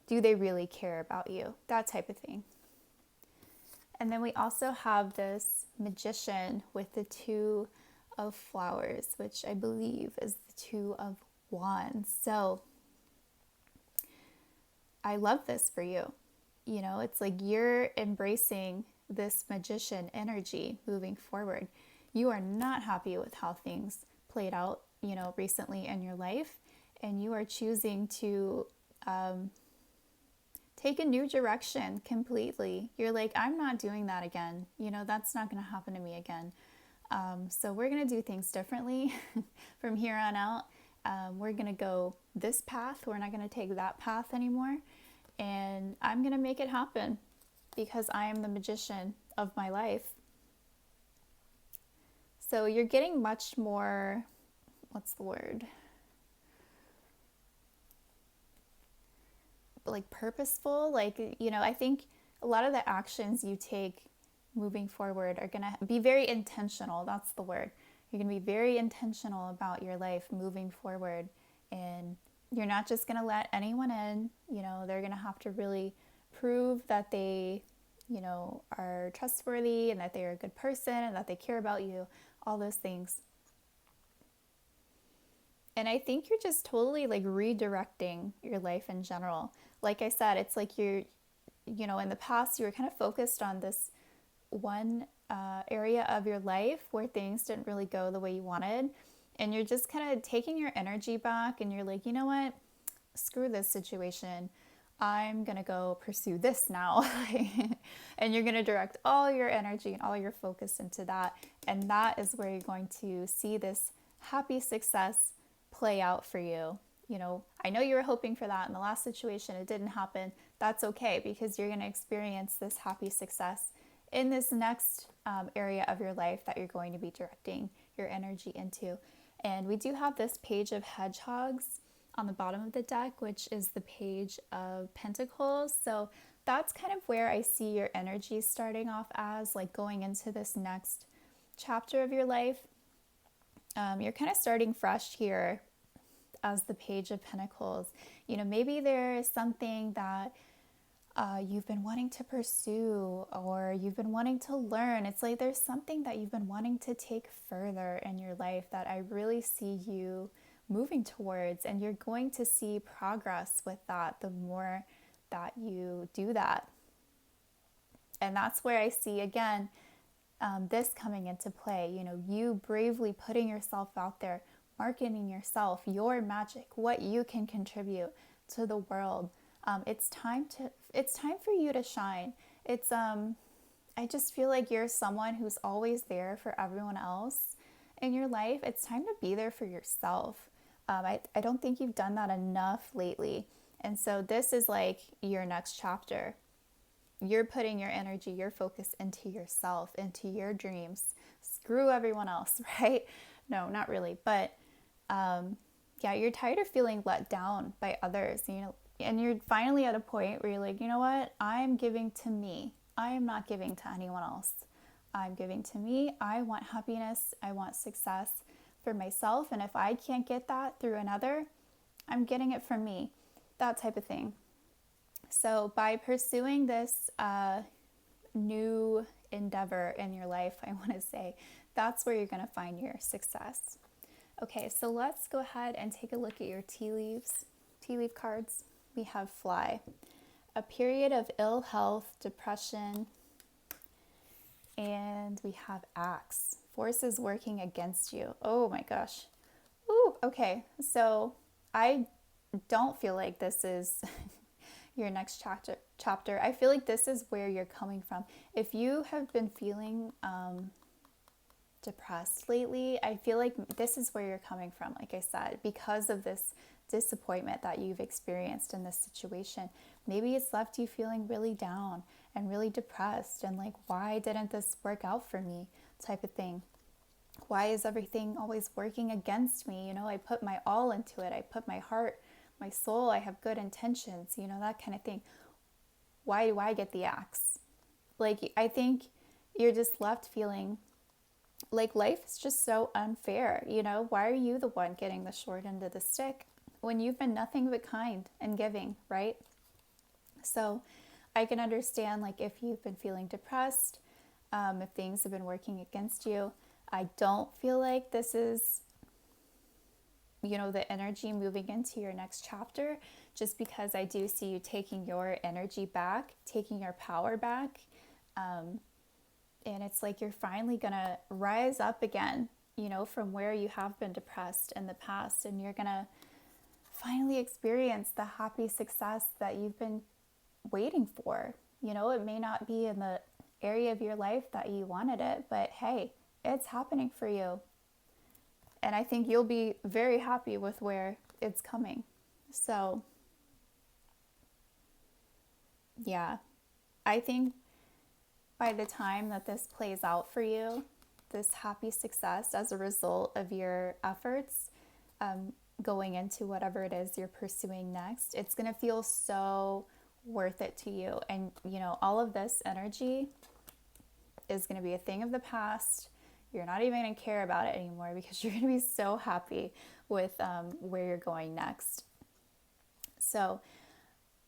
Do they really care about you? That type of thing. And then we also have this Magician with the Two of Flowers, which I believe is the Two of Wands. So I love this for you. It's like you're embracing this Magician energy moving forward. You are not happy with how things played out, recently in your life, and you are choosing to take a new direction completely. You're like, I'm not doing that again. That's not going to happen to me again. So we're going to do things differently from here on out. We're going to go this path. We're not going to take that path anymore. And I'm going to make it happen because I am the magician of my life. So you're getting much more, what's the word? Like purposeful. I think a lot of the actions you take moving forward are going to be very intentional. That's the word. You're going to be very intentional about your life moving forward. And you're not just going to let anyone in. They're going to have to really prove that they, are trustworthy and that they're a good person and that they care about you, all those things. And I think you're just totally like redirecting your life in general. Like I said, it's like you're, in the past you were kind of focused on this one area of your life where things didn't really go the way you wanted. And you're just kind of taking your energy back and you're like, you know what? Screw this situation. I'm going to go pursue this now. And you're going to direct all your energy and all your focus into that. And that is where you're going to see this happy success play out for you. I know you were hoping for that in the last situation. It didn't happen. That's okay, because you're going to experience this happy success in this next area of your life that you're going to be directing your energy into. And we do have this Page of Hedgehogs on the bottom of the deck, which is the Page of Pentacles. So that's kind of where I see your energy starting off as, like going into this next chapter of your life. You're kind of starting fresh here as the Page of Pentacles. Maybe there is something that you've been wanting to pursue or you've been wanting to learn. It's like there's something that you've been wanting to take further in your life that I really see you moving towards, and you're going to see progress with that the more that you do that. And that's where I see again this coming into play. You bravely putting yourself out there, marketing yourself, your magic, what you can contribute to the world. It's time for you to shine. I just feel like you're someone who's always there for everyone else in your life. It's time to be there for yourself. I don't think you've done that enough lately. And so this is like your next chapter. You're putting your energy, your focus into yourself, into your dreams. Screw everyone else, right? No, not really. But you're tired of feeling let down by others, and you're finally at a point where you're like, you know what? I'm giving to me. I am not giving to anyone else. I'm giving to me. I want happiness. I want success for myself. And if I can't get that through another, I'm getting it from me. That type of thing. So by pursuing this new endeavor in your life, I want to say, that's where you're going to find your success. Okay, so let's go ahead and take a look at your tea leaf cards. We have Fly, a period of ill health, depression, and we have Axe, forces working against you. Oh my gosh. Ooh, okay, so I don't feel like this is your next chapter. I feel like this is where you're coming from. If you have been feeling depressed lately, I feel like this is where you're coming from, like I said, because of this disappointment that you've experienced in this situation. Maybe it's left you feeling really down and really depressed and like, why didn't this work out for me type of thing. Why is everything always working against me? I put my all into it. I put my heart, my soul, I have good intentions, you know, that kind of thing. Why do I get the axe? Like, I think you're just left feeling like life is just so unfair. You know, why are you the one getting the short end of the stick when you've been nothing but kind and giving, right? So I can understand, like, if you've been feeling depressed, if things have been working against you. I don't feel like this is, you know, the energy moving into your next chapter, just because I do see you taking your energy back, taking your power back. And it's like you're finally gonna rise up again, you know, from where you have been depressed in the past, and you're gonna finally experience the happy success that you've been waiting for. You know, it may not be in the area of your life that you wanted it, but hey, it's happening for you. And I think you'll be very happy with where it's coming. So, yeah, I think by the time that this plays out for you, this happy success as a result of your efforts, going into whatever it is you're pursuing next, it's going to feel so worth it to you. And, you know, all of this energy is going to be a thing of the past. You're not even going to care about it anymore because you're going to be so happy with where you're going next. So,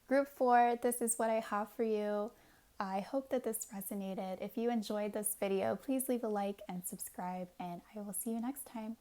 Group 4, this is what I have for you. I hope that this resonated. If you enjoyed this video, please leave a like and subscribe, and I will see you next time.